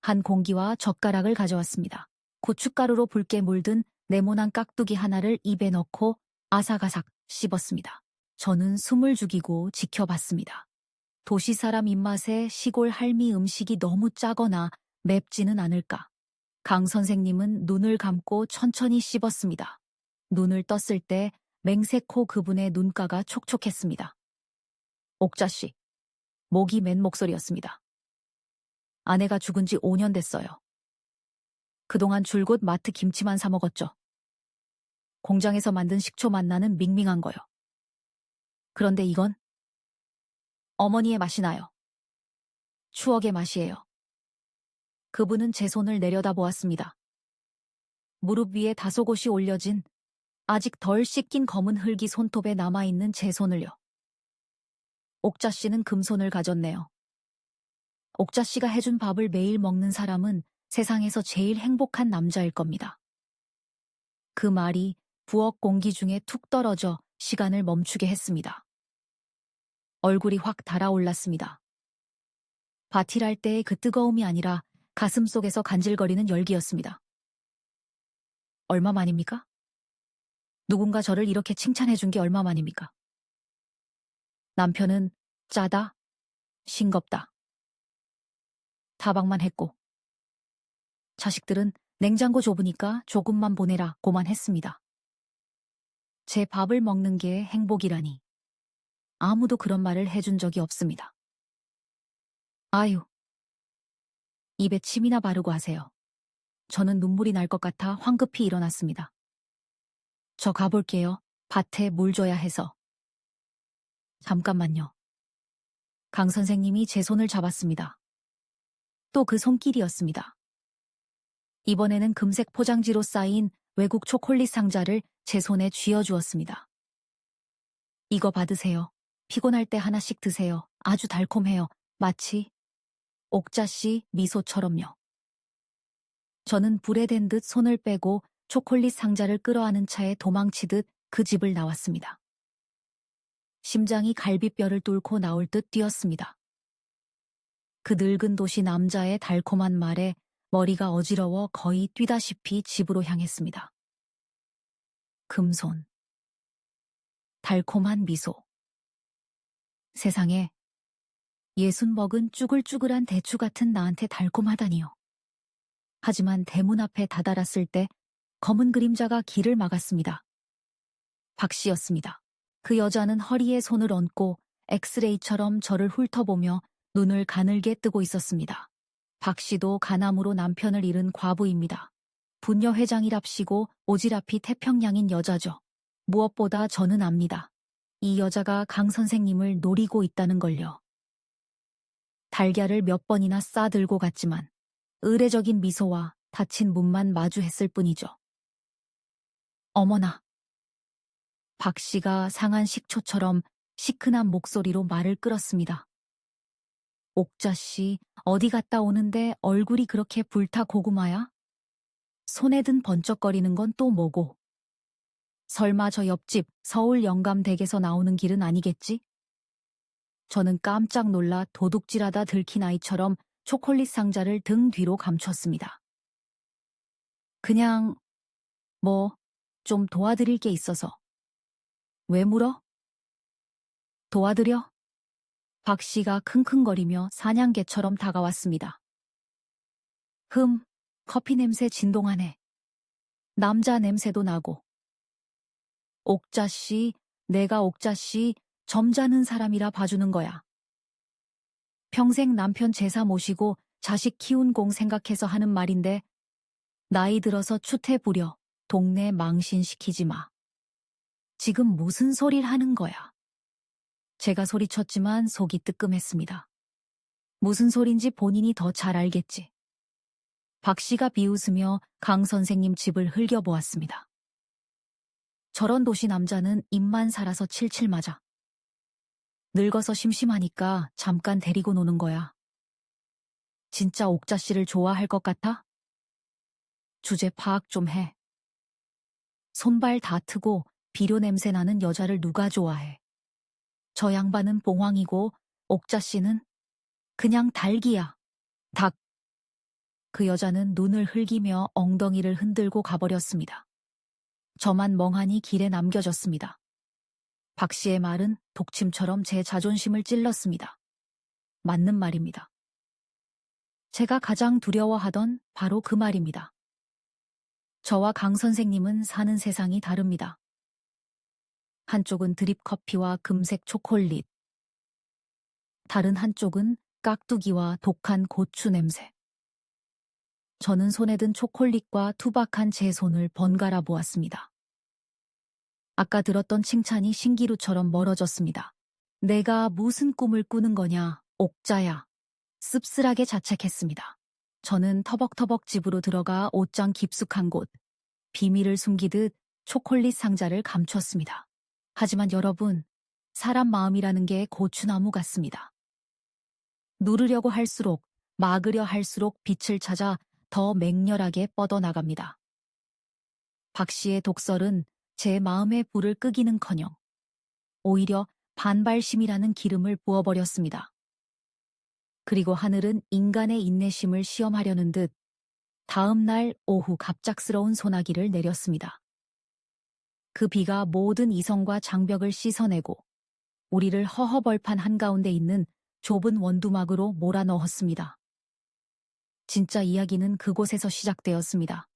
한 공기와 젓가락을 가져왔습니다. 고춧가루로 붉게 물든 네모난 깍두기 하나를 입에 넣고 아삭아삭 씹었습니다. 저는 숨을 죽이고 지켜봤습니다. 도시 사람 입맛에 시골 할미 음식이 너무 짜거나 맵지는 않을까. 강 선생님은 눈을 감고 천천히 씹었습니다. 눈을 떴을 때 맹세코 그분의 눈가가 촉촉했습니다. 옥자씨, 목이 맨 목소리였습니다. 아내가 죽은 지 5년 됐어요. 그동안 줄곧 마트 김치만 사 먹었죠. 공장에서 만든 식초 맛 나는 밍밍한 거요. 그런데 이건 어머니의 맛이 나요. 추억의 맛이에요. 그분은 제 손을 내려다보았습니다. 무릎 위에 다소곳이 올려진 아직 덜 씻긴 검은 흙이 손톱에 남아있는 제 손을요. 옥자 씨는 금손을 가졌네요. 옥자 씨가 해준 밥을 매일 먹는 사람은 세상에서 제일 행복한 남자일 겁니다. 그 말이 부엌 공기 중에 툭 떨어져 시간을 멈추게 했습니다. 얼굴이 확 달아올랐습니다. 바틸할 때의 그 뜨거움이 아니라 가슴속에서 간질거리는 열기였습니다. 얼마만입니까? 누군가 저를 이렇게 칭찬해준 게 얼마만입니까? 남편은 짜다, 싱겁다, 타박만 했고, 자식들은 냉장고 좁으니까 조금만 보내라고만 했습니다. 제 밥을 먹는 게 행복이라니. 아무도 그런 말을 해준 적이 없습니다. 아유, 입에 침이나 바르고 하세요. 저는 눈물이 날 것 같아 황급히 일어났습니다. 저 가볼게요. 밭에 물 줘야 해서. 잠깐만요. 강 선생님이 제 손을 잡았습니다. 또 그 손길이었습니다. 이번에는 금색 포장지로 쌓인 외국 초콜릿 상자를 제 손에 쥐어주었습니다. 이거 받으세요. 피곤할 때 하나씩 드세요. 아주 달콤해요. 마치 옥자씨 미소처럼요. 저는 불에 댄 듯 손을 빼고 초콜릿 상자를 끌어안은 차에 도망치듯 그 집을 나왔습니다. 심장이 갈비뼈를 뚫고 나올 듯 뛰었습니다. 그 늙은 도시 남자의 달콤한 말에 머리가 어지러워 거의 뛰다시피 집으로 향했습니다. 금손. 달콤한 미소. 세상에 60 먹은 쭈글쭈글한 대추 같은 나한테 달콤하다니요. 하지만 대문 앞에 다다랐을 때 검은 그림자가 길을 막았습니다. 박 씨였습니다. 그 여자는 허리에 손을 얹고 엑스레이처럼 저를 훑어보며 눈을 가늘게 뜨고 있었습니다. 박 씨도 간암으로 남편을 잃은 과부입니다. 분녀 회장이랍시고 오지랖이 태평양인 여자죠. 무엇보다 저는 압니다. 이 여자가 강 선생님을 노리고 있다는 걸요. 달걀을 몇 번이나 싸들고 갔지만 의례적인 미소와 닫힌 문만 마주했을 뿐이죠. 어머나. 박 씨가 상한 식초처럼 시큰한 목소리로 말을 끌었습니다. 옥자 씨, 어디 갔다 오는데 얼굴이 그렇게 불타 고구마야? 손에 든 번쩍거리는 건 또 뭐고? 설마 저 옆집 서울 영감댁에서 나오는 길은 아니겠지? 저는 깜짝 놀라 도둑질하다 들킨 아이처럼 초콜릿 상자를 등 뒤로 감췄습니다. 그냥 좀 도와드릴 게 있어서. 왜 물어? 도와드려? 박 씨가 킁킁거리며 사냥개처럼 다가왔습니다. 커피 냄새 진동하네. 남자 냄새도 나고. 옥자 씨, 내가 옥자 씨, 점잖은 사람이라 봐주는 거야. 평생 남편 제사 모시고 자식 키운 공 생각해서 하는 말인데 나이 들어서 추태 부려 동네 망신시키지 마. 지금 무슨 소리를 하는 거야? 제가 소리쳤지만 속이 뜨끔했습니다. 무슨 소린지 본인이 더 잘 알겠지. 박 씨가 비웃으며 강 선생님 집을 흘겨보았습니다. 저런 도시 남자는 입만 살아서 칠칠 맞아. 늙어서 심심하니까 잠깐 데리고 노는 거야. 진짜 옥자 씨를 좋아할 것 같아? 주제 파악 좀 해. 손발 다 트고 비료 냄새 나는 여자를 누가 좋아해. 저 양반은 봉황이고 옥자 씨는 그냥 닭이야. 닭. 그 여자는 눈을 흘기며 엉덩이를 흔들고 가버렸습니다. 저만 멍하니 길에 남겨졌습니다. 박 씨의 말은 독침처럼 제 자존심을 찔렀습니다. 맞는 말입니다. 제가 가장 두려워하던 바로 그 말입니다. 저와 강 선생님은 사는 세상이 다릅니다. 한쪽은 드립커피와 금색 초콜릿, 다른 한쪽은 깍두기와 독한 고추 냄새. 저는 손에 든 초콜릿과 투박한 제 손을 번갈아 보았습니다. 아까 들었던 칭찬이 신기루처럼 멀어졌습니다. 내가 무슨 꿈을 꾸는 거냐, 옥자야. 씁쓸하게 자책했습니다. 저는 터벅터벅 집으로 들어가 옷장 깊숙한 곳, 비밀을 숨기듯 초콜릿 상자를 감췄습니다. 하지만 여러분, 사람 마음이라는 게 고추나무 같습니다. 누르려고 할수록, 막으려 할수록 빛을 찾아 더 맹렬하게 뻗어나갑니다. 박 씨의 독설은 제 마음의 불을 끄기는커녕 오히려 반발심이라는 기름을 부어버렸습니다. 그리고 하늘은 인간의 인내심을 시험하려는 듯 다음 날 오후 갑작스러운 소나기를 내렸습니다. 그 비가 모든 이성과 장벽을 씻어내고 우리를 허허벌판 한가운데 있는 좁은 원두막으로 몰아넣었습니다. 진짜 이야기는 그곳에서 시작되었습니다.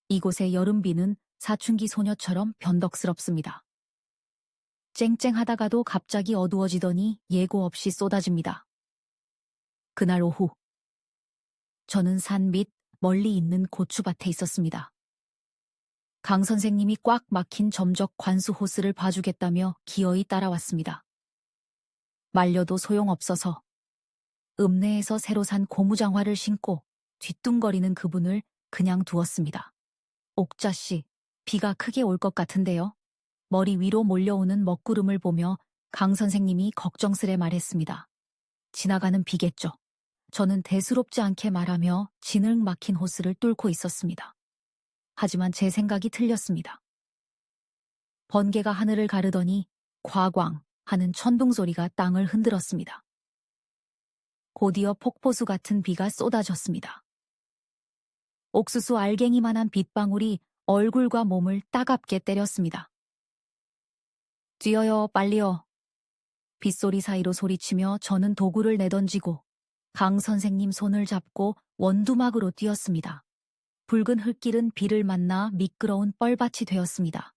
이곳의 여름비는 사춘기 소녀처럼 변덕스럽습니다. 쨍쨍하다가도 갑자기 어두워지더니 예고 없이 쏟아집니다. 그날 오후, 저는 산 밑 멀리 있는 고추밭에 있었습니다. 강 선생님이 꽉 막힌 점적 관수 호스를 봐주겠다며 기어이 따라왔습니다. 말려도 소용없어서 읍내에서 새로 산 고무장화를 신고 뒤뚱거리는 그분을 그냥 두었습니다. 옥자씨, 비가 크게 올 것 같은데요. 머리 위로 몰려오는 먹구름을 보며 강 선생님이 걱정스레 말했습니다. 지나가는 비겠죠. 저는 대수롭지 않게 말하며 진흙 막힌 호스를 뚫고 있었습니다. 하지만 제 생각이 틀렸습니다. 번개가 하늘을 가르더니 과광 하는 천둥 소리가 땅을 흔들었습니다. 곧이어 폭포수 같은 비가 쏟아졌습니다. 옥수수 알갱이만한 빗방울이 얼굴과 몸을 따갑게 때렸습니다. 뛰어요, 빨리요. 빗소리 사이로 소리치며 저는 도구를 내던지고 강 선생님 손을 잡고 원두막으로 뛰었습니다. 붉은 흙길은 비를 만나 미끄러운 뻘밭이 되었습니다.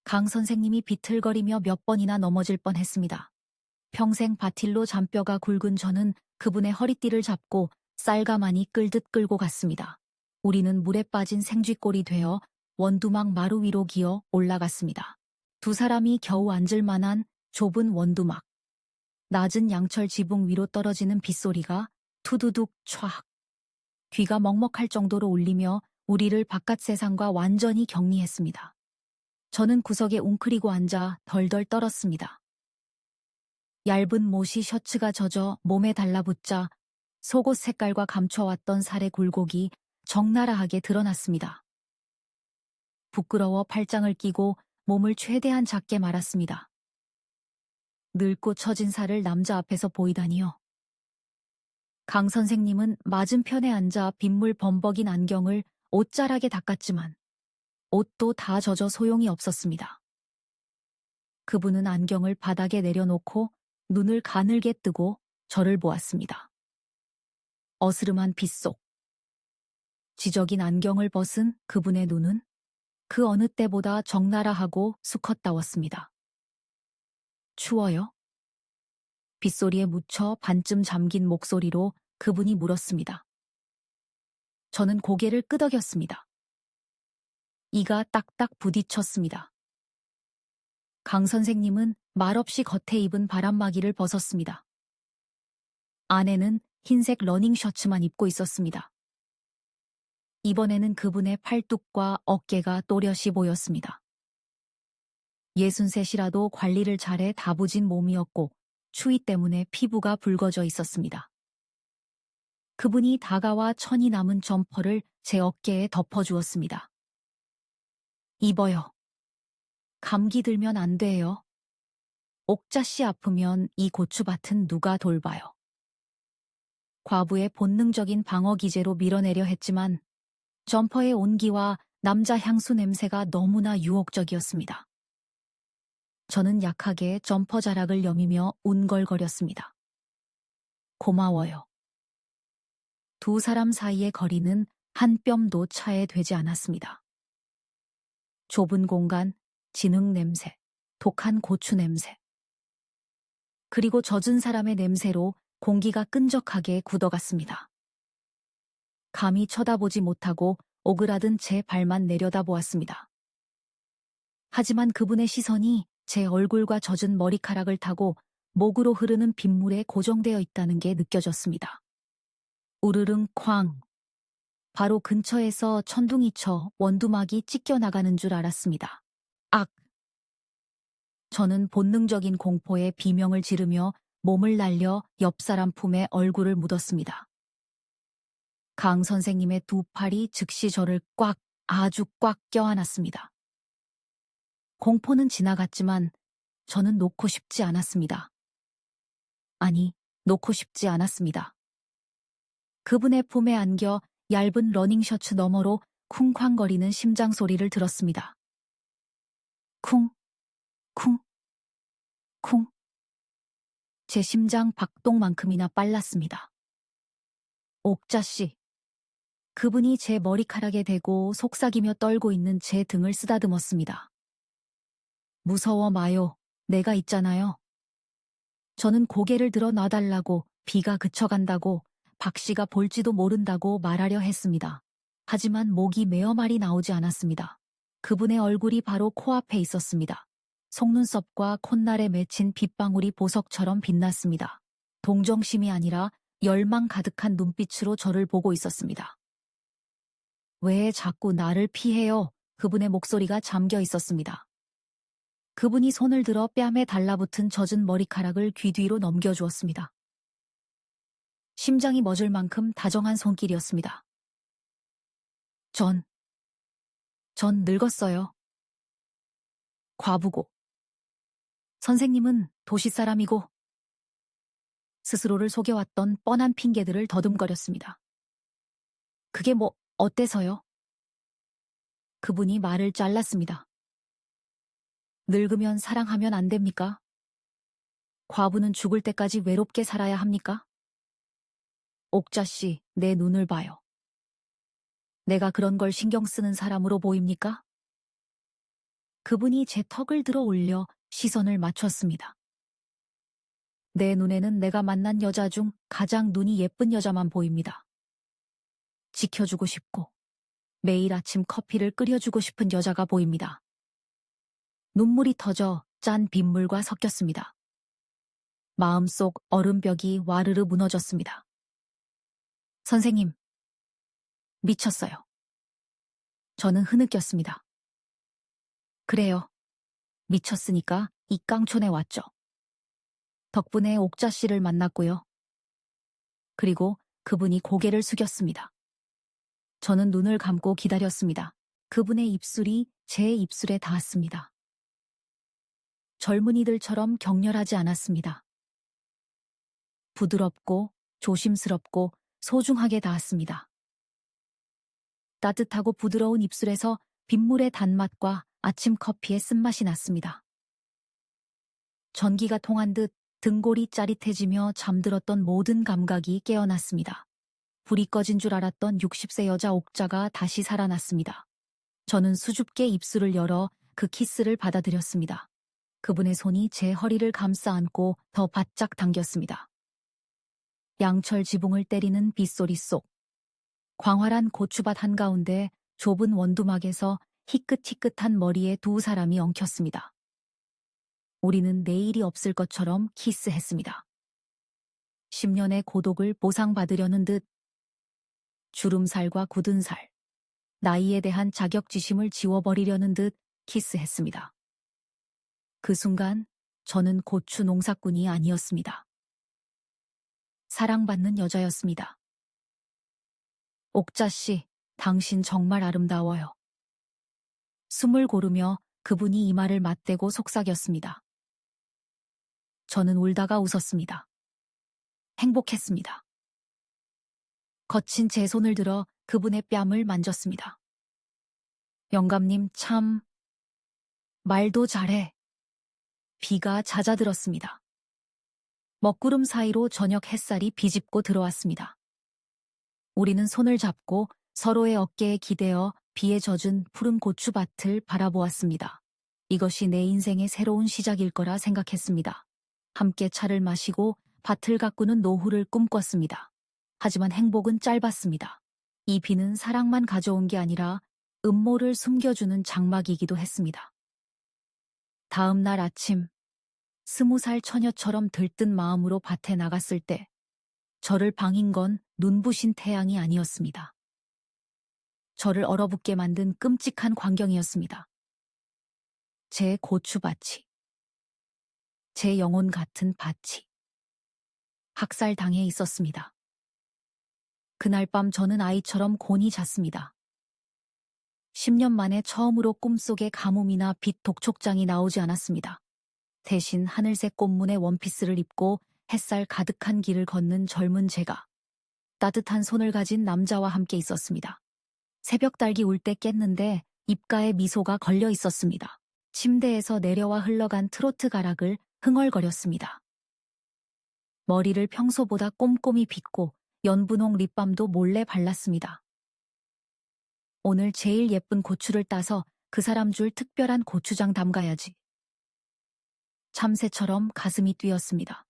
강 선생님이 비틀거리며 몇 번이나 넘어질 뻔했습니다. 평생 바틸로 잔뼈가 굵은 저는 그분의 허리띠를 잡고 쌀가마니 끌듯 끌고 갔습니다. 우리는 물에 빠진 생쥐꼴이 되어 원두막 마루 위로 기어 올라갔습니다. 두 사람이 겨우 앉을 만한 좁은 원두막. 낮은 양철 지붕 위로 떨어지는 빗소리가 투두둑 촤악. 귀가 먹먹할 정도로 울리며 우리를 바깥 세상과 완전히 격리했습니다. 저는 구석에 웅크리고 앉아 덜덜 떨었습니다. 얇은 모시 셔츠가 젖어 몸에 달라붙자 속옷 색깔과 감춰왔던 살의 굴곡이 적나라하게 드러났습니다. 부끄러워 팔짱을 끼고 몸을 최대한 작게 말았습니다. 늙고 처진 살을 남자 앞에서 보이다니요. 강 선생님은 맞은편에 앉아 빗물 범벅인 안경을 옷자락에 닦았지만 옷도 다 젖어 소용이 없었습니다. 그분은 안경을 바닥에 내려놓고 눈을 가늘게 뜨고 저를 보았습니다. 어스름한 빗속. 지적인 안경을 벗은 그분의 눈은 그 어느 때보다 적나라하고 수컷다웠습니다. 추워요? 빗소리에 묻혀 반쯤 잠긴 목소리로 그분이 물었습니다. 저는 고개를 끄덕였습니다. 이가 딱딱 부딪혔습니다. 강 선생님은 말없이 겉에 입은 바람막이를 벗었습니다. 안에는 흰색 러닝 셔츠만 입고 있었습니다. 이번에는 그분의 팔뚝과 어깨가 또렷이 보였습니다. 63이라도 관리를 잘해 다부진 몸이었고 추위 때문에 피부가 붉어져 있었습니다. 그분이 다가와 천이 남은 점퍼를 제 어깨에 덮어주었습니다. 입어요. 감기 들면 안 돼요. 옥자씨 아프면 이 고추밭은 누가 돌봐요. 과부의 본능적인 방어 기제로 밀어내려 했지만 점퍼의 온기와 남자 향수 냄새가 너무나 유혹적이었습니다. 저는 약하게 점퍼 자락을 여미며 운걸거렸습니다. 고마워요. 두 사람 사이의 거리는 한 뼘도 차에 되지 않았습니다. 좁은 공간, 진흙 냄새, 독한 고추 냄새. 그리고 젖은 사람의 냄새로 공기가 끈적하게 굳어갔습니다. 감히 쳐다보지 못하고 오그라든 제 발만 내려다보았습니다. 하지만 그분의 시선이 제 얼굴과 젖은 머리카락을 타고 목으로 흐르는 빗물에 고정되어 있다는 게 느껴졌습니다. 우르릉 쾅. 바로 근처에서 천둥이 쳐 원두막이 찢겨나가는 줄 알았습니다. 악! 저는 본능적인 공포에 비명을 지르며 몸을 날려 옆 사람 품에 얼굴을 묻었습니다. 강 선생님의 두 팔이 즉시 저를 아주 꽉 껴안았습니다. 공포는 지나갔지만 저는 놓고 싶지 않았습니다. 아니, 놓고 싶지 않았습니다. 그분의 품에 안겨 얇은 러닝셔츠 너머로 쿵쾅거리는 심장 소리를 들었습니다. 쿵, 쿵. 쿵. 제 심장 박동만큼이나 빨랐습니다. 옥자씨. 그분이 제 머리카락에 대고 속삭이며 떨고 있는 제 등을 쓰다듬었습니다. 무서워 마요. 내가 있잖아요. 저는 고개를 들어 놔달라고, 비가 그쳐간다고, 박 씨가 볼지도 모른다고 말하려 했습니다. 하지만 목이 메어 말이 나오지 않았습니다. 그분의 얼굴이 바로 코앞에 있었습니다. 속눈썹과 콧날에 맺힌 빗방울이 보석처럼 빛났습니다. 동정심이 아니라 열망 가득한 눈빛으로 저를 보고 있었습니다. 왜 자꾸 나를 피해요? 그분의 목소리가 잠겨 있었습니다. 그분이 손을 들어 뺨에 달라붙은 젖은 머리카락을 귀 뒤로 넘겨주었습니다. 심장이 멎을 만큼 다정한 손길이었습니다. 전 늙었어요. 과부고. 선생님은 도시 사람이고. 스스로를 속여왔던 뻔한 핑계들을 더듬거렸습니다. 그게 뭐 어때서요? 그분이 말을 잘랐습니다. 늙으면 사랑하면 안 됩니까? 과부는 죽을 때까지 외롭게 살아야 합니까? 옥자씨, 내 눈을 봐요. 내가 그런 걸 신경 쓰는 사람으로 보입니까? 그분이 제 턱을 들어 올려 시선을 맞췄습니다. 내 눈에는 내가 만난 여자 중 가장 눈이 예쁜 여자만 보입니다. 지켜주고 싶고 매일 아침 커피를 끓여주고 싶은 여자가 보입니다. 눈물이 터져 짠 빗물과 섞였습니다. 마음속 얼음벽이 와르르 무너졌습니다. 선생님, 미쳤어요. 저는 흐느꼈습니다. 그래요. 미쳤으니까 이 깡촌에 왔죠. 덕분에 옥자 씨를 만났고요. 그리고 그분이 고개를 숙였습니다. 저는 눈을 감고 기다렸습니다. 그분의 입술이 제 입술에 닿았습니다. 젊은이들처럼 격렬하지 않았습니다. 부드럽고 조심스럽고 소중하게 닿았습니다. 따뜻하고 부드러운 입술에서 빗물의 단맛과 아침 커피의 쓴맛이 났습니다. 전기가 통한 듯 등골이 짜릿해지며 잠들었던 모든 감각이 깨어났습니다. 불이 꺼진 줄 알았던 60세 여자 옥자가 다시 살아났습니다. 저는 수줍게 입술을 열어 그 키스를 받아들였습니다. 그분의 손이 제 허리를 감싸 안고 더 바짝 당겼습니다. 양철 지붕을 때리는 빗소리 속 광활한 고추밭 한가운데 좁은 원두막에서 희끗희끗한 머리에 두 사람이 엉켰습니다. 우리는 내일이 없을 것처럼 키스했습니다. 10년의 고독을 보상받으려는 듯 주름살과 굳은 살, 나이에 대한 자격지심을 지워버리려는 듯 키스했습니다. 그 순간 저는 고추 농사꾼이 아니었습니다. 사랑받는 여자였습니다. 옥자씨, 당신 정말 아름다워요. 숨을 고르며 그분이 이마를 맞대고 속삭였습니다. 저는 울다가 웃었습니다. 행복했습니다. 거친 제 손을 들어 그분의 뺨을 만졌습니다. 영감님 참 말도 잘해. 비가 잦아들었습니다. 먹구름 사이로 저녁 햇살이 비집고 들어왔습니다. 우리는 손을 잡고 서로의 어깨에 기대어 비에 젖은 푸른 고추밭을 바라보았습니다. 이것이 내 인생의 새로운 시작일 거라 생각했습니다. 함께 차를 마시고 밭을 가꾸는 노후를 꿈꿨습니다. 하지만 행복은 짧았습니다. 이 비는 사랑만 가져온 게 아니라 음모를 숨겨주는 장막이기도 했습니다. 다음 날 아침 20살 처녀처럼 들뜬 마음으로 밭에 나갔을 때 저를 방인 건 눈부신 태양이 아니었습니다. 저를 얼어붙게 만든 끔찍한 광경이었습니다. 제 고추밭이, 제 영혼 같은 밭이 학살당해 있었습니다. 그날 밤 저는 아이처럼 곤히 잤습니다. 10년 만에 처음으로 꿈속에 가뭄이나 빛 독촉장이 나오지 않았습니다. 대신 하늘색 꽃무늬 원피스를 입고 햇살 가득한 길을 걷는 젊은 제가 따뜻한 손을 가진 남자와 함께 있었습니다. 새벽 달기 울 때 깼는데 입가에 미소가 걸려 있었습니다. 침대에서 내려와 흘러간 트로트 가락을 흥얼거렸습니다. 머리를 평소보다 꼼꼼히 빗고 연분홍 립밤도 몰래 발랐습니다. 오늘 제일 예쁜 고추를 따서 그 사람 줄 특별한 고추장 담가야지. 참새처럼 가슴이 뛰었습니다.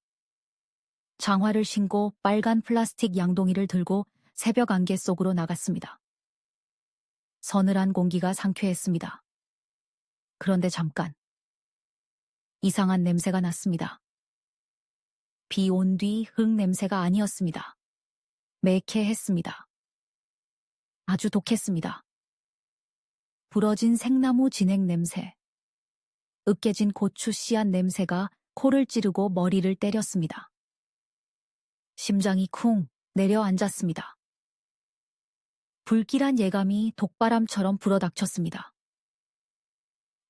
장화를 신고 빨간 플라스틱 양동이를 들고 새벽 안개 속으로 나갔습니다. 서늘한 공기가 상쾌했습니다. 그런데 잠깐. 이상한 냄새가 났습니다. 비 온 뒤 흙 냄새가 아니었습니다. 매캐했습니다. 아주 독했습니다. 부러진 생나무 진액 냄새. 으깨진 고추 씨앗 냄새가 코를 찌르고 머리를 때렸습니다. 심장이 쿵 내려앉았습니다. 불길한 예감이 독바람처럼 불어닥쳤습니다.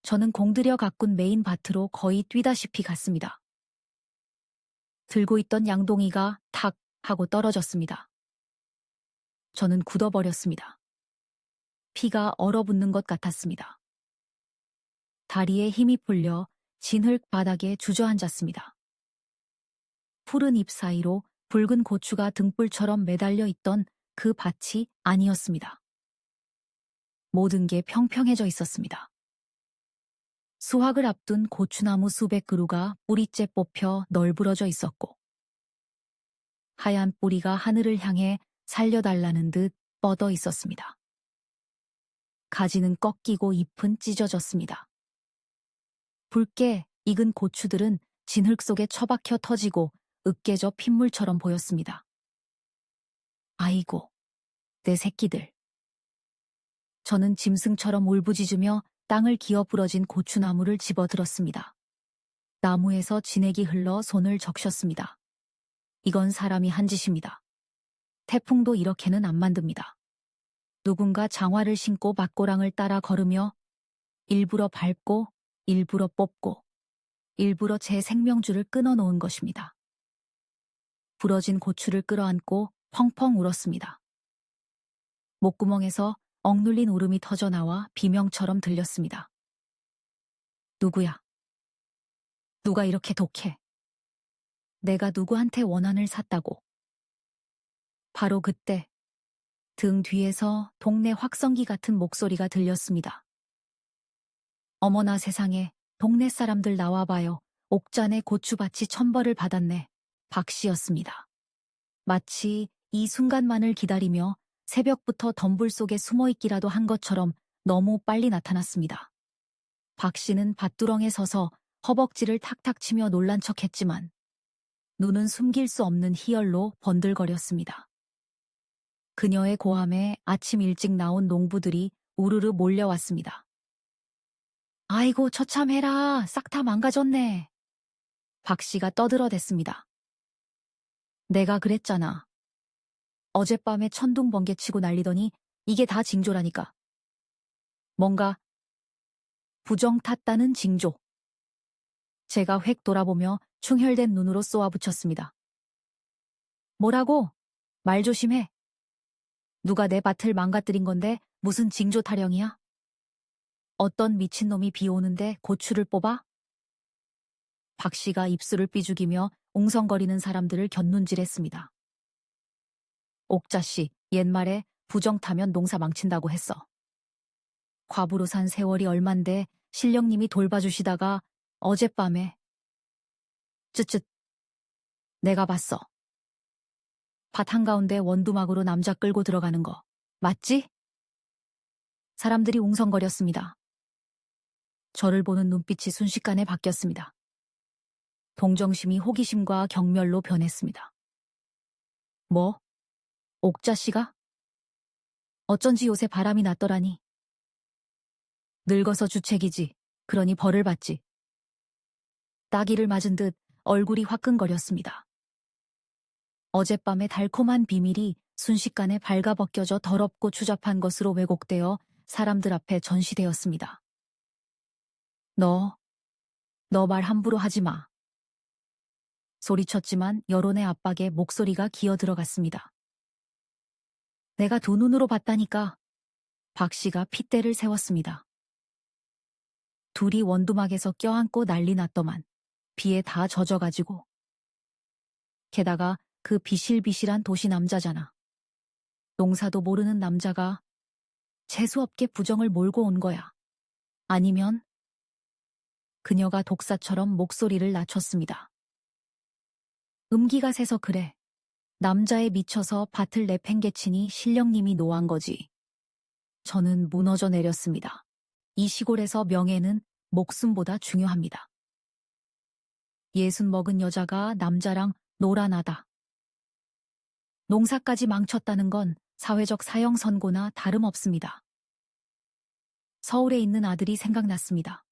저는 공들여 가꾼 메인 밭으로 거의 뛰다시피 갔습니다. 들고 있던 양동이가 탁 하고 떨어졌습니다. 저는 굳어버렸습니다. 피가 얼어붙는 것 같았습니다. 다리에 힘이 풀려 진흙 바닥에 주저앉았습니다. 푸른 잎 사이로 붉은 고추가 등불처럼 매달려 있던 그 밭이 아니었습니다. 모든 게 평평해져 있었습니다. 수확을 앞둔 고추나무 수백 그루가 뿌리째 뽑혀 널브러져 있었고, 하얀 뿌리가 하늘을 향해 살려달라는 듯 뻗어 있었습니다. 가지는 꺾이고 잎은 찢어졌습니다. 붉게 익은 고추들은 진흙 속에 처박혀 터지고 으깨져 핏물처럼 보였습니다. 아이고, 내 새끼들. 저는 짐승처럼 울부짖으며 땅을 기어 부러진 고추나무를 집어들었습니다. 나무에서 진액이 흘러 손을 적셨습니다. 이건 사람이 한 짓입니다. 태풍도 이렇게는 안 만듭니다. 누군가 장화를 신고 막고랑을 따라 걸으며 일부러 밟고 일부러 뽑고 일부러 제 생명줄을 끊어놓은 것입니다. 부러진 고추를 끌어안고 펑펑 울었습니다. 목구멍에서 억눌린 울음이 터져나와 비명처럼 들렸습니다. 누구야? 누가 이렇게 독해? 내가 누구한테 원한을 샀다고? 바로 그때 등 뒤에서 동네 확성기 같은 목소리가 들렸습니다. 어머나 세상에, 동네 사람들 나와봐요. 옥잔에 고추밭이 천벌을 받았네. 박 씨였습니다. 마치 이 순간만을 기다리며 새벽부터 덤불 속에 숨어있기라도 한 것처럼 너무 빨리 나타났습니다. 박 씨는 밭두렁에 서서 허벅지를 탁탁 치며 놀란 척했지만 눈은 숨길 수 없는 희열로 번들거렸습니다. 그녀의 고함에 아침 일찍 나온 농부들이 우르르 몰려왔습니다. 아이고 처참해라. 싹 다 망가졌네. 박 씨가 떠들어댔습니다. 내가 그랬잖아. 어젯밤에 천둥 번개 치고 난리더니 이게 다 징조라니까. 뭔가 부정 탔다는 징조. 제가 획 돌아보며 충혈된 눈으로 쏘아붙였습니다. 뭐라고? 말 조심해. 누가 내 밭을 망가뜨린 건데 무슨 징조 타령이야? 어떤 미친놈이 비 오는데 고추를 뽑아? 박 씨가 입술을 삐죽이며 웅성거리는 사람들을 곁눈질했습니다. 옥자 씨, 옛말에 부정 타면 농사 망친다고 했어. 과부로 산 세월이 얼만데 신령님이 돌봐주시다가 어젯밤에 쯧쯧 내가 봤어. 밭 한가운데 원두막으로 남자 끌고 들어가는 거 맞지? 사람들이 웅성거렸습니다. 저를 보는 눈빛이 순식간에 바뀌었습니다. 동정심이 호기심과 경멸로 변했습니다. 뭐? 옥자 씨가? 어쩐지 요새 바람이 났더라니. 늙어서 주책이지. 그러니 벌을 받지. 따기를 맞은 듯 얼굴이 화끈거렸습니다. 어젯밤의 달콤한 비밀이 순식간에 발가벗겨져 더럽고 추잡한 것으로 왜곡되어 사람들 앞에 전시되었습니다. 너 말 함부로 하지 마. 소리쳤지만 여론의 압박에 목소리가 기어들어갔습니다. 내가 두 눈으로 봤다니까. 박 씨가 핏대를 세웠습니다. 둘이 원두막에서 껴안고 난리 났더만. 비에 다 젖어가지고. 게다가 그 비실비실한 도시 남자잖아. 농사도 모르는 남자가 재수없게 부정을 몰고 온 거야. 아니면 그녀가 독사처럼 목소리를 낮췄습니다. 음기가 새서 그래. 남자에 미쳐서 밭을 내팽개치니 신령님이 노한 거지. 저는 무너져 내렸습니다. 이 시골에서 명예는 목숨보다 중요합니다. 60 먹은 여자가 남자랑 놀아나다. 농사까지 망쳤다는 건 사회적 사형 선고나 다름없습니다. 서울에 있는 아들이 생각났습니다.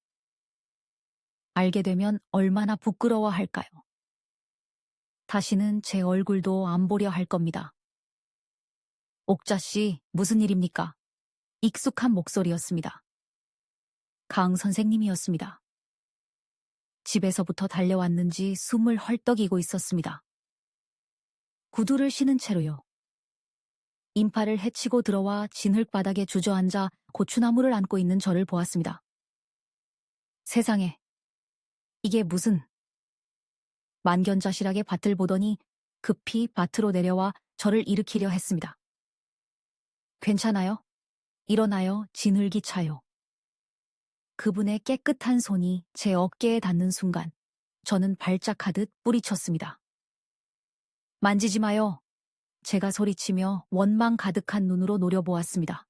알게 되면 얼마나 부끄러워할까요? 다시는 제 얼굴도 안 보려 할 겁니다. 옥자 씨, 무슨 일입니까? 익숙한 목소리였습니다. 강 선생님이었습니다. 집에서부터 달려왔는지 숨을 헐떡이고 있었습니다. 구두를 신은 채로요. 인파를 헤치고 들어와 진흙바닥에 주저앉아 고추나무를 안고 있는 저를 보았습니다. 세상에, 이게 무슨... 만견자실하게 밭을 보더니 급히 밭으로 내려와 저를 일으키려 했습니다. 괜찮아요? 일어나요, 진흙이 차요. 그분의 깨끗한 손이 제 어깨에 닿는 순간 저는 발작하듯 뿌리쳤습니다. 만지지 마요. 제가 소리치며 원망 가득한 눈으로 노려보았습니다.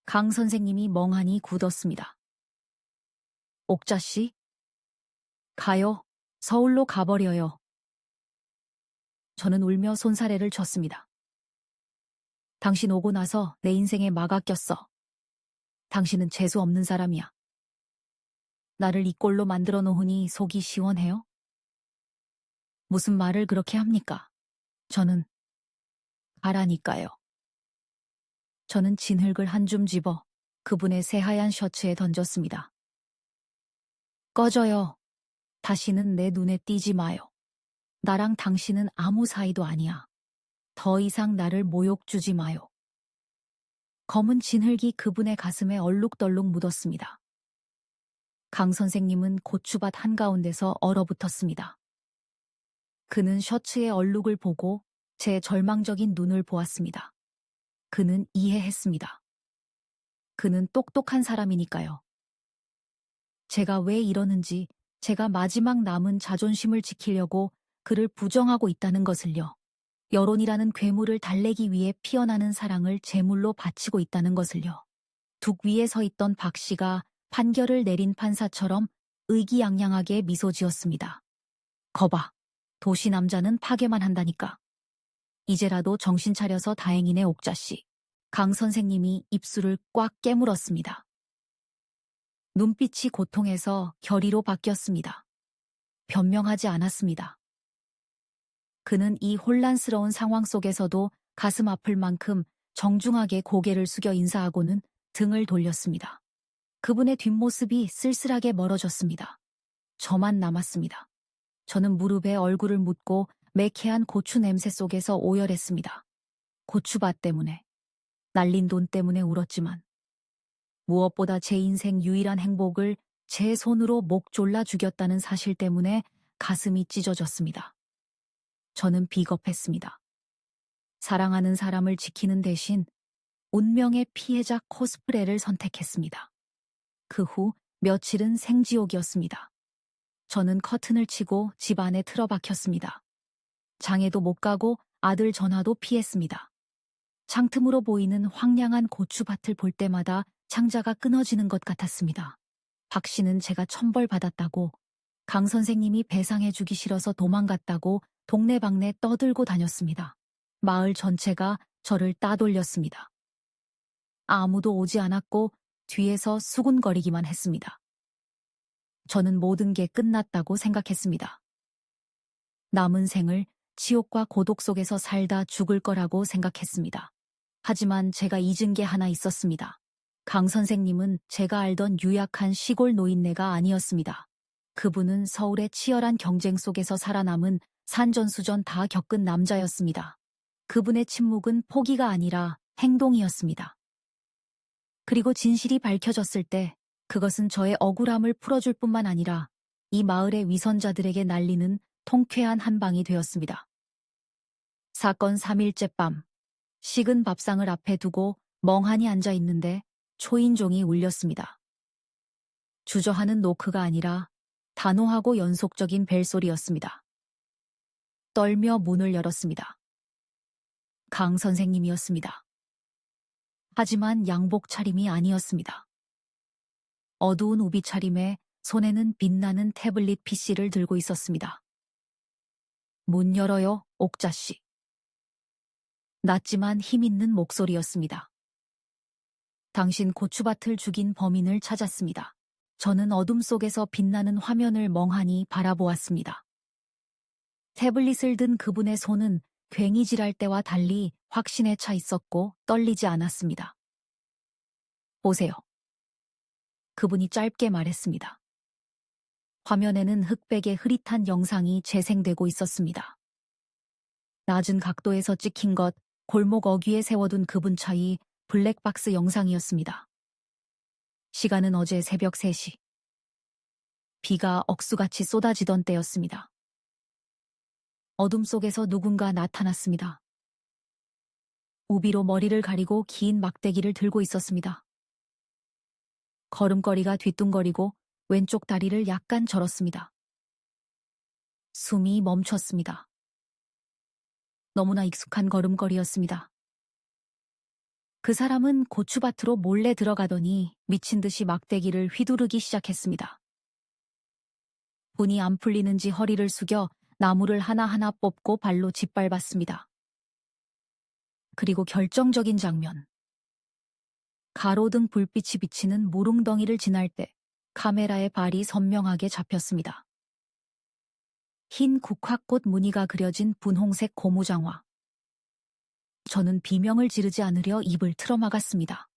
강 선생님이 멍하니 굳었습니다. 옥자 씨? 가요. 서울로 가버려요. 저는 울며 손사래를 쳤습니다. 당신 오고 나서 내 인생에 막아 꼈어. 당신은 재수 없는 사람이야. 나를 이 꼴로 만들어 놓으니 속이 시원해요? 무슨 말을 그렇게 합니까? 저는 가라니까요. 저는 진흙을 한 줌 집어 그분의 새하얀 셔츠에 던졌습니다. 꺼져요. 다시는 내 눈에 띄지 마요. 나랑 당신은 아무 사이도 아니야. 더 이상 나를 모욕 주지 마요. 검은 진흙이 그분의 가슴에 얼룩덜룩 묻었습니다. 강 선생님은 고추밭 한가운데서 얼어붙었습니다. 그는 셔츠의 얼룩을 보고 제 절망적인 눈을 보았습니다. 그는 이해했습니다. 그는 똑똑한 사람이니까요. 제가 왜 이러는지, 제가 마지막 남은 자존심을 지키려고 그를 부정하고 있다는 것을요. 여론이라는 괴물을 달래기 위해 피어나는 사랑을 제물로 바치고 있다는 것을요. 둑 위에 서 있던 박 씨가 판결을 내린 판사처럼 의기양양하게 미소 지었습니다. 거봐, 도시 남자는 파괴만 한다니까. 이제라도 정신 차려서 다행이네, 옥자 씨. 강 선생님이 입술을 꽉 깨물었습니다. 눈빛이 고통에서 결의로 바뀌었습니다. 변명하지 않았습니다. 그는 이 혼란스러운 상황 속에서도 가슴 아플 만큼 정중하게 고개를 숙여 인사하고는 등을 돌렸습니다. 그분의 뒷모습이 쓸쓸하게 멀어졌습니다. 저만 남았습니다. 저는 무릎에 얼굴을 묻고 매캐한 고추 냄새 속에서 오열했습니다. 고추밭 때문에, 날린 돈 때문에 울었지만 무엇보다 제 인생 유일한 행복을 제 손으로 목 졸라 죽였다는 사실 때문에 가슴이 찢어졌습니다. 저는 비겁했습니다. 사랑하는 사람을 지키는 대신 운명의 피해자 코스프레를 선택했습니다. 그 후 며칠은 생지옥이었습니다. 저는 커튼을 치고 집 안에 틀어박혔습니다. 장에도 못 가고 아들 전화도 피했습니다. 창틈으로 보이는 황량한 고추밭을 볼 때마다 창자가 끊어지는 것 같았습니다. 박 씨는 제가 천벌받았다고, 강 선생님이 배상해주기 싫어서 도망갔다고 동네방네 떠들고 다녔습니다. 마을 전체가 저를 따돌렸습니다. 아무도 오지 않았고 뒤에서 수군거리기만 했습니다. 저는 모든 게 끝났다고 생각했습니다. 남은 생을 치욕과 고독 속에서 살다 죽을 거라고 생각했습니다. 하지만 제가 잊은 게 하나 있었습니다. 강 선생님은 제가 알던 유약한 시골 노인네가 아니었습니다. 그분은 서울의 치열한 경쟁 속에서 살아남은 산전수전 다 겪은 남자였습니다. 그분의 침묵은 포기가 아니라 행동이었습니다. 그리고 진실이 밝혀졌을 때 그것은 저의 억울함을 풀어줄 뿐만 아니라 이 마을의 위선자들에게 날리는 통쾌한 한 방이 되었습니다. 사건 3일째 밤, 식은 밥상을 앞에 두고 멍하니 앉아 있는데 초인종이 울렸습니다. 주저하는 노크가 아니라 단호하고 연속적인 벨소리였습니다. 떨며 문을 열었습니다. 강 선생님이었습니다. 하지만 양복 차림이 아니었습니다. 어두운 우비 차림에 손에는 빛나는 태블릿 PC를 들고 있었습니다. 문 열어요, 옥자씨. 낮지만 힘있는 목소리였습니다. 당신 고추밭을 죽인 범인을 찾았습니다. 저는 어둠 속에서 빛나는 화면을 멍하니 바라보았습니다. 태블릿을 든 그분의 손은 괭이질할 때와 달리 확신에 차 있었고 떨리지 않았습니다. 보세요. 그분이 짧게 말했습니다. 화면에는 흑백의 흐릿한 영상이 재생되고 있었습니다. 낮은 각도에서 찍힌 것, 골목 어귀에 세워둔 그분 차이, 블랙박스 영상이었습니다. 시간은 어제 새벽 3시. 비가 억수같이 쏟아지던 때였습니다. 어둠 속에서 누군가 나타났습니다. 우비로 머리를 가리고 긴 막대기를 들고 있었습니다. 걸음걸이가 뒤뚱거리고 왼쪽 다리를 약간 절었습니다. 숨이 멈췄습니다. 너무나 익숙한 걸음걸이였습니다. 그 사람은 고추밭으로 몰래 들어가더니 미친 듯이 막대기를 휘두르기 시작했습니다. 분이 안 풀리는지 허리를 숙여 나무를 하나하나 뽑고 발로 짓밟았습니다. 그리고 결정적인 장면. 가로등 불빛이 비치는 모롱덩이를 지날 때 카메라에 발이 선명하게 잡혔습니다. 흰 국화꽃 무늬가 그려진 분홍색 고무장화. 저는 비명을 지르지 않으려 입을 틀어막았습니다.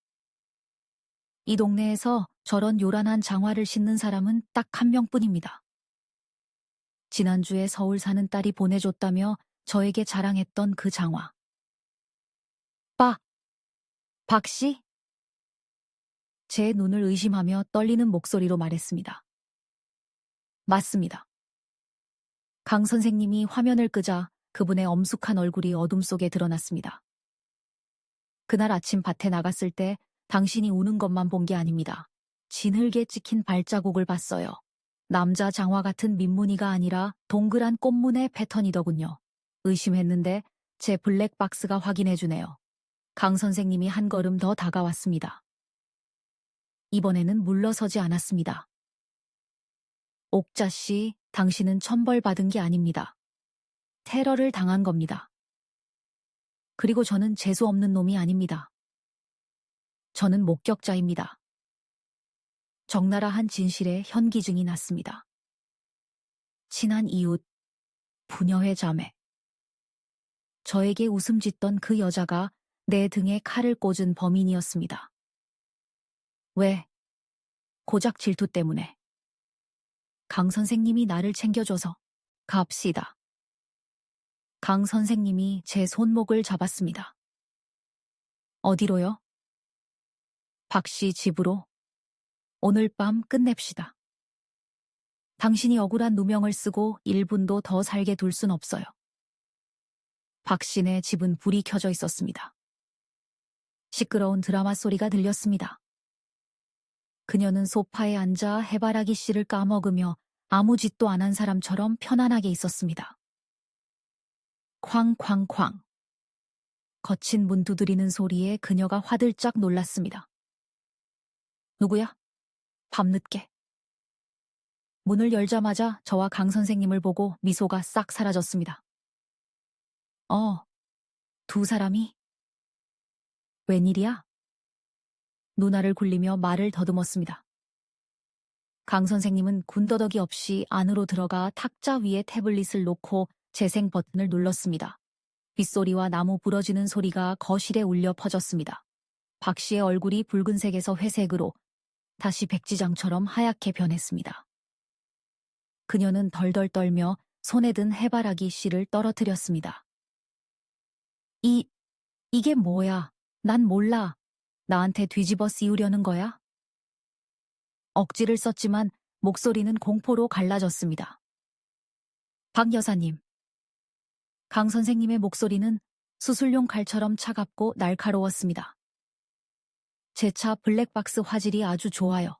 이 동네에서 저런 요란한 장화를 신는 사람은 딱 한 명뿐입니다. 지난주에 서울 사는 딸이 보내줬다며 저에게 자랑했던 그 장화. 박씨? 제 눈을 의심하며 떨리는 목소리로 말했습니다. 맞습니다. 강 선생님이 화면을 끄자 그분의 엄숙한 얼굴이 어둠 속에 드러났습니다. 그날 아침 밭에 나갔을 때 당신이 우는 것만 본 게 아닙니다. 진흙에 찍힌 발자국을 봤어요. 남자 장화 같은 민무늬가 아니라 동그란 꽃무늬 패턴이더군요. 의심했는데 제 블랙박스가 확인해주네요. 강 선생님이 한 걸음 더 다가왔습니다. 이번에는 물러서지 않았습니다. 옥자씨, 당신은 천벌받은 게 아닙니다. 테러를 당한 겁니다. 그리고 저는 재수 없는 놈이 아닙니다. 저는 목격자입니다. 적나라한 진실에 현기증이 났습니다. 친한 이웃, 부녀의 자매. 저에게 웃음 짓던 그 여자가 내 등에 칼을 꽂은 범인이었습니다. 왜? 고작 질투 때문에. 강 선생님이 나를 챙겨줘서 갑시다. 강 선생님이 제 손목을 잡았습니다. 어디로요? 박씨 집으로. 오늘 밤 끝냅시다. 당신이 억울한 누명을 쓰고 1분도 더 살게 둘 순 없어요. 박씨네 집은 불이 켜져 있었습니다. 시끄러운 드라마 소리가 들렸습니다. 그녀는 소파에 앉아 해바라기 씨를 까먹으며 아무 짓도 안 한 사람처럼 편안하게 있었습니다. 쾅쾅쾅. 거친 문 두드리는 소리에 그녀가 화들짝 놀랐습니다. 누구야? 밤늦게. 문을 열자마자 저와 강 선생님을 보고 미소가 싹 사라졌습니다. 두 사람이? 웬일이야? 누나를 굴리며 말을 더듬었습니다. 강 선생님은 군더더기 없이 안으로 들어가 탁자 위에 태블릿을 놓고 재생 버튼을 눌렀습니다. 빗소리와 나무 부러지는 소리가 거실에 울려 퍼졌습니다. 박 씨의 얼굴이 붉은색에서 회색으로 다시 백지장처럼 하얗게 변했습니다. 그녀는 덜덜 떨며 손에 든 해바라기 씨를 떨어뜨렸습니다. 이게 뭐야? 난 몰라. 나한테 뒤집어 씌우려는 거야? 억지를 썼지만 목소리는 공포로 갈라졌습니다. 박 여사님. 강 선생님의 목소리는 수술용 칼처럼 차갑고 날카로웠습니다. 제 차 블랙박스 화질이 아주 좋아요.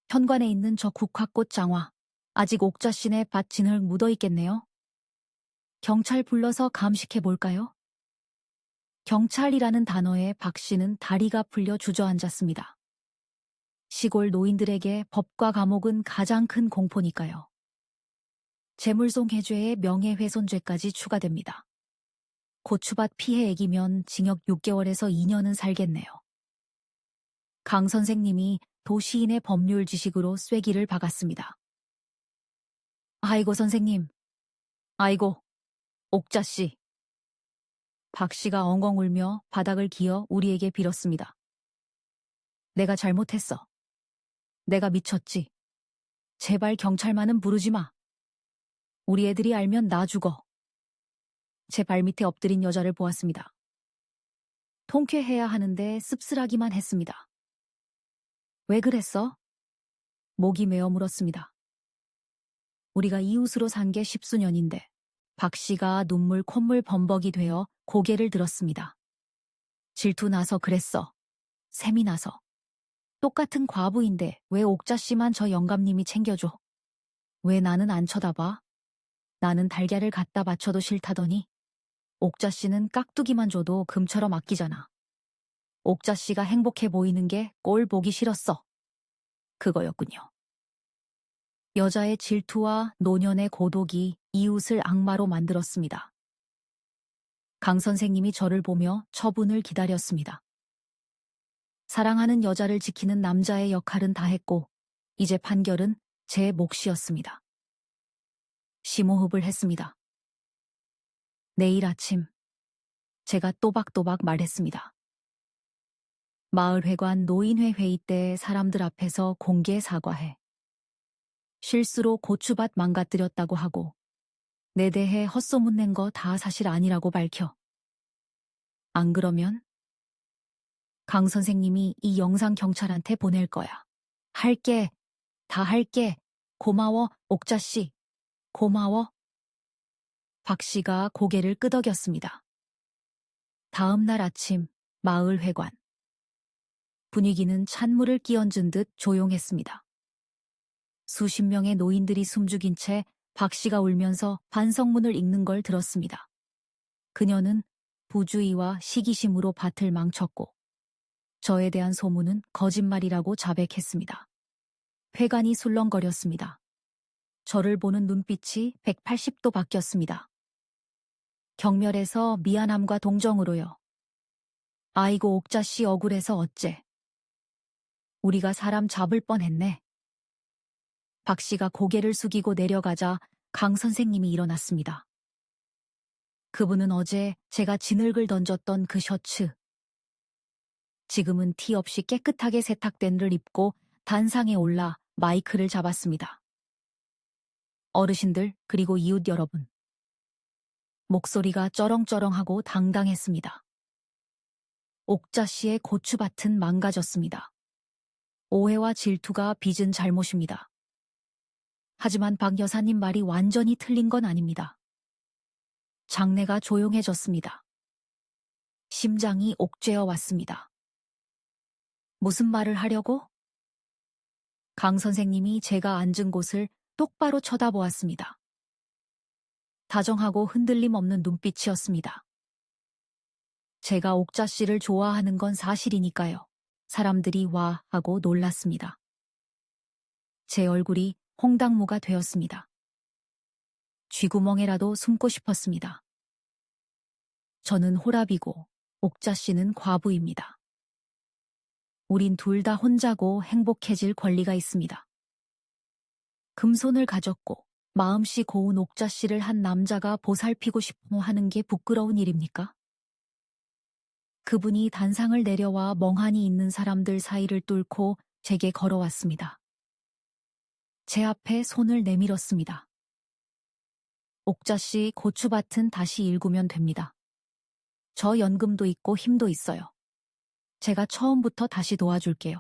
현관에 있는 저 국화꽃 장화, 아직 옥자씨네 밭 진흙 묻어있겠네요. 경찰 불러서 감식해 볼까요? 경찰이라는 단어에 박 씨는 다리가 풀려 주저앉았습니다. 시골 노인들에게 법과 감옥은 가장 큰 공포니까요. 재물손해죄에 명예훼손죄까지 추가됩니다. 고추밭 피해액이면 징역 6개월에서 2년은 살겠네요. 강 선생님이 도시인의 법률 지식으로 쐐기를 박았습니다. 아이고 선생님. 아이고. 옥자씨. 박 씨가 엉엉 울며 바닥을 기어 우리에게 빌었습니다. 내가 잘못했어. 내가 미쳤지. 제발 경찰만은 부르지 마. 우리 애들이 알면 나 죽어. 제 발밑에 엎드린 여자를 보았습니다. 통쾌해야 하는데 씁쓸하기만 했습니다. 왜 그랬어? 목이 메어 물었습니다. 우리가 이웃으로 산 게 10수년인데 박 씨가 눈물 콧물 범벅이 되어 고개를 들었습니다. 질투 나서 그랬어. 셈이 나서. 똑같은 과부인데 왜 옥자씨만 저 영감님이 챙겨줘? 왜 나는 안 쳐다봐? 나는 달걀을 갖다 바쳐도 싫다더니 옥자씨는 깍두기만 줘도 금처럼 아끼잖아. 옥자씨가 행복해 보이는 게 꼴 보기 싫었어. 그거였군요. 여자의 질투와 노년의 고독이 이웃을 악마로 만들었습니다. 강 선생님이 저를 보며 처분을 기다렸습니다. 사랑하는 여자를 지키는 남자의 역할은 다 했고 이제 판결은 제 몫이었습니다. 심호흡을 했습니다. 내일 아침 제가 또박또박 말했습니다. 마을회관 노인회 회의 때 사람들 앞에서 공개 사과해. 실수로 고추밭 망가뜨렸다고 하고 내 대해 헛소문 낸 거 다 사실 아니라고 밝혀. 안 그러면 강 선생님이 이 영상 경찰한테 보낼 거야. 할게. 다 할게. 고마워, 옥자씨. 고마워. 박 씨가 고개를 끄덕였습니다. 다음 날 아침 마을 회관. 분위기는 찬물을 끼얹은 듯 조용했습니다. 수십 명의 노인들이 숨죽인 채 박 씨가 울면서 반성문을 읽는 걸 들었습니다. 그녀는 부주의와 시기심으로 밭을 망쳤고 저에 대한 소문은 거짓말이라고 자백했습니다. 회관이 술렁거렸습니다. 저를 보는 눈빛이 180도 바뀌었습니다. 경멸에서 미안함과 동정으로요. 아이고 옥자씨 억울해서 어째. 우리가 사람 잡을 뻔했네. 박 씨가 고개를 숙이고 내려가자 강 선생님이 일어났습니다. 그분은 어제 제가 진흙을 던졌던 그 셔츠. 지금은 티 없이 깨끗하게 세탁된 를 입고 단상에 올라 마이크를 잡았습니다. 어르신들 그리고 이웃 여러분. 목소리가 쩌렁쩌렁하고 당당했습니다. 옥자씨의 고추밭은 망가졌습니다. 오해와 질투가 빚은 잘못입니다. 하지만 박 여사님 말이 완전히 틀린 건 아닙니다. 장내가 조용해졌습니다. 심장이 옥죄어 왔습니다. 무슨 말을 하려고? 강 선생님이 제가 앉은 곳을 똑바로 쳐다보았습니다. 다정하고 흔들림 없는 눈빛이었습니다. 제가 옥자씨를 좋아하는 건 사실이니까요. 사람들이 와 하고 놀랐습니다. 제 얼굴이 홍당무가 되었습니다. 쥐구멍에라도 숨고 싶었습니다. 저는 호랍이고 옥자씨는 과부입니다. 우린 둘 다 혼자고 행복해질 권리가 있습니다. 금손을 가졌고 마음씨 고운 옥자씨를 한 남자가 보살피고 싶어 하는 게 부끄러운 일입니까? 그분이 단상을 내려와 멍하니 있는 사람들 사이를 뚫고 제게 걸어왔습니다. 제 앞에 손을 내밀었습니다. 옥자씨 고추밭은 다시 일구면 됩니다. 저 연금도 있고 힘도 있어요. 제가 처음부터 다시 도와줄게요.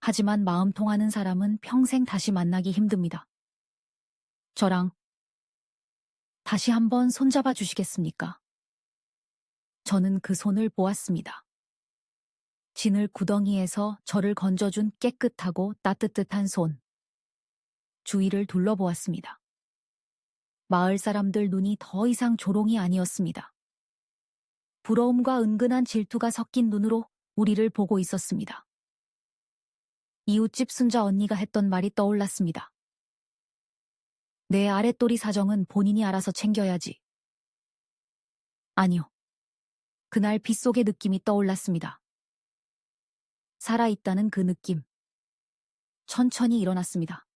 하지만 마음 통하는 사람은 평생 다시 만나기 힘듭니다. 저랑 다시 한번 손잡아 주시겠습니까? 저는 그 손을 보았습니다. 진을 구덩이에서 저를 건져준 깨끗하고 따뜻한 손. 주위를 둘러보았습니다. 마을 사람들 눈이 더 이상 조롱이 아니었습니다. 부러움과 은근한 질투가 섞인 눈으로 우리를 보고 있었습니다. 이웃집 순자 언니가 했던 말이 떠올랐습니다. 내 아랫도리 사정은 본인이 알아서 챙겨야지. 아니요. 그날 빗속의 느낌이 떠올랐습니다. 살아있다는 그 느낌. 천천히 일어났습니다.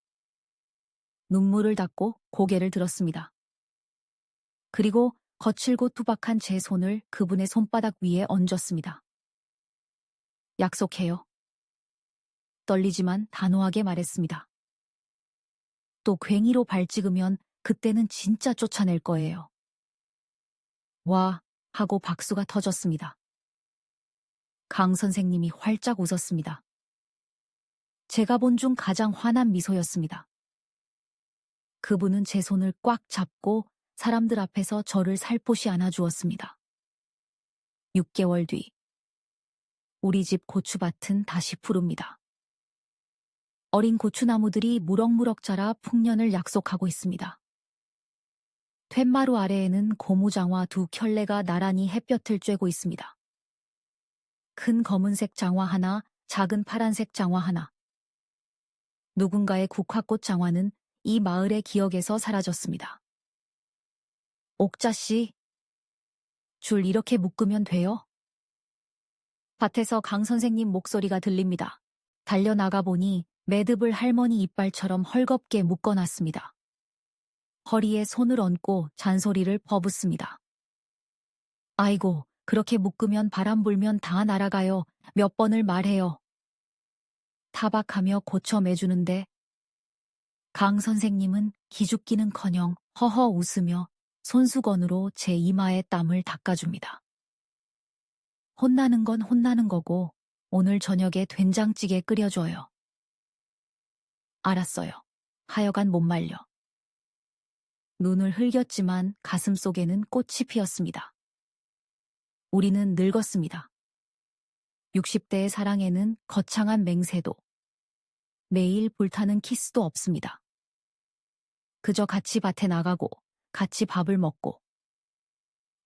눈물을 닦고 고개를 들었습니다. 그리고 거칠고 투박한 제 손을 그분의 손바닥 위에 얹었습니다. 약속해요. 떨리지만 단호하게 말했습니다. 또 괭이로 발 찍으면 그때는 진짜 쫓아낼 거예요. 와, 하고 박수가 터졌습니다. 강 선생님이 활짝 웃었습니다. 제가 본 중 가장 환한 미소였습니다. 그분은 제 손을 꽉 잡고 사람들 앞에서 저를 살포시 안아주었습니다. 6개월 뒤, 우리 집 고추밭은 다시 푸릅니다. 어린 고추나무들이 무럭무럭 자라 풍년을 약속하고 있습니다. 툇마루 아래에는 고무장화 2켤레가 나란히 햇볕을 쬐고 있습니다. 큰 검은색 장화 하나, 작은 파란색 장화 하나. 누군가의 국화꽃 장화는 이 마을의 기억에서 사라졌습니다. 옥자씨, 줄 이렇게 묶으면 돼요? 밭에서 강 선생님 목소리가 들립니다. 달려나가 보니 매듭을 할머니 이빨처럼 헐겁게 묶어놨습니다. 허리에 손을 얹고 잔소리를 퍼붓습니다. 아이고, 그렇게 묶으면 바람 불면 다 날아가요. 몇 번을 말해요. 타박하며 고쳐 매주는데 강 선생님은 기죽기는커녕 허허 웃으며 손수건으로 제 이마에 땀을 닦아줍니다. 혼나는 건 혼나는 거고 오늘 저녁에 된장찌개 끓여줘요. 알았어요. 하여간 못 말려. 눈을 흘겼지만 가슴속에는 꽃이 피었습니다. 우리는 늙었습니다. 60대의 사랑에는 거창한 맹세도, 매일 불타는 키스도 없습니다. 그저 같이 밭에 나가고 같이 밥을 먹고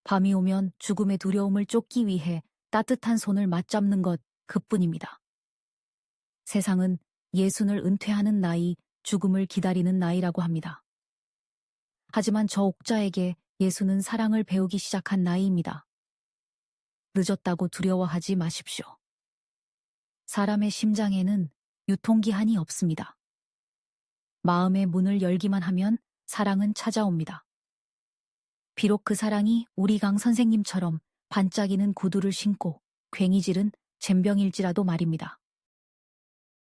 밤이 오면 죽음의 두려움을 쫓기 위해 따뜻한 손을 맞잡는 것 그뿐입니다. 세상은 예순을 은퇴하는 나이, 죽음을 기다리는 나이라고 합니다. 하지만 저 옥자에게 예순은 사랑을 배우기 시작한 나이입니다. 늦었다고 두려워하지 마십시오. 사람의 심장에는 유통기한이 없습니다. 마음의 문을 열기만 하면 사랑은 찾아옵니다. 비록 그 사랑이 우리 강 선생님처럼 반짝이는 구두를 신고 괭이질은 젬병일지라도 말입니다.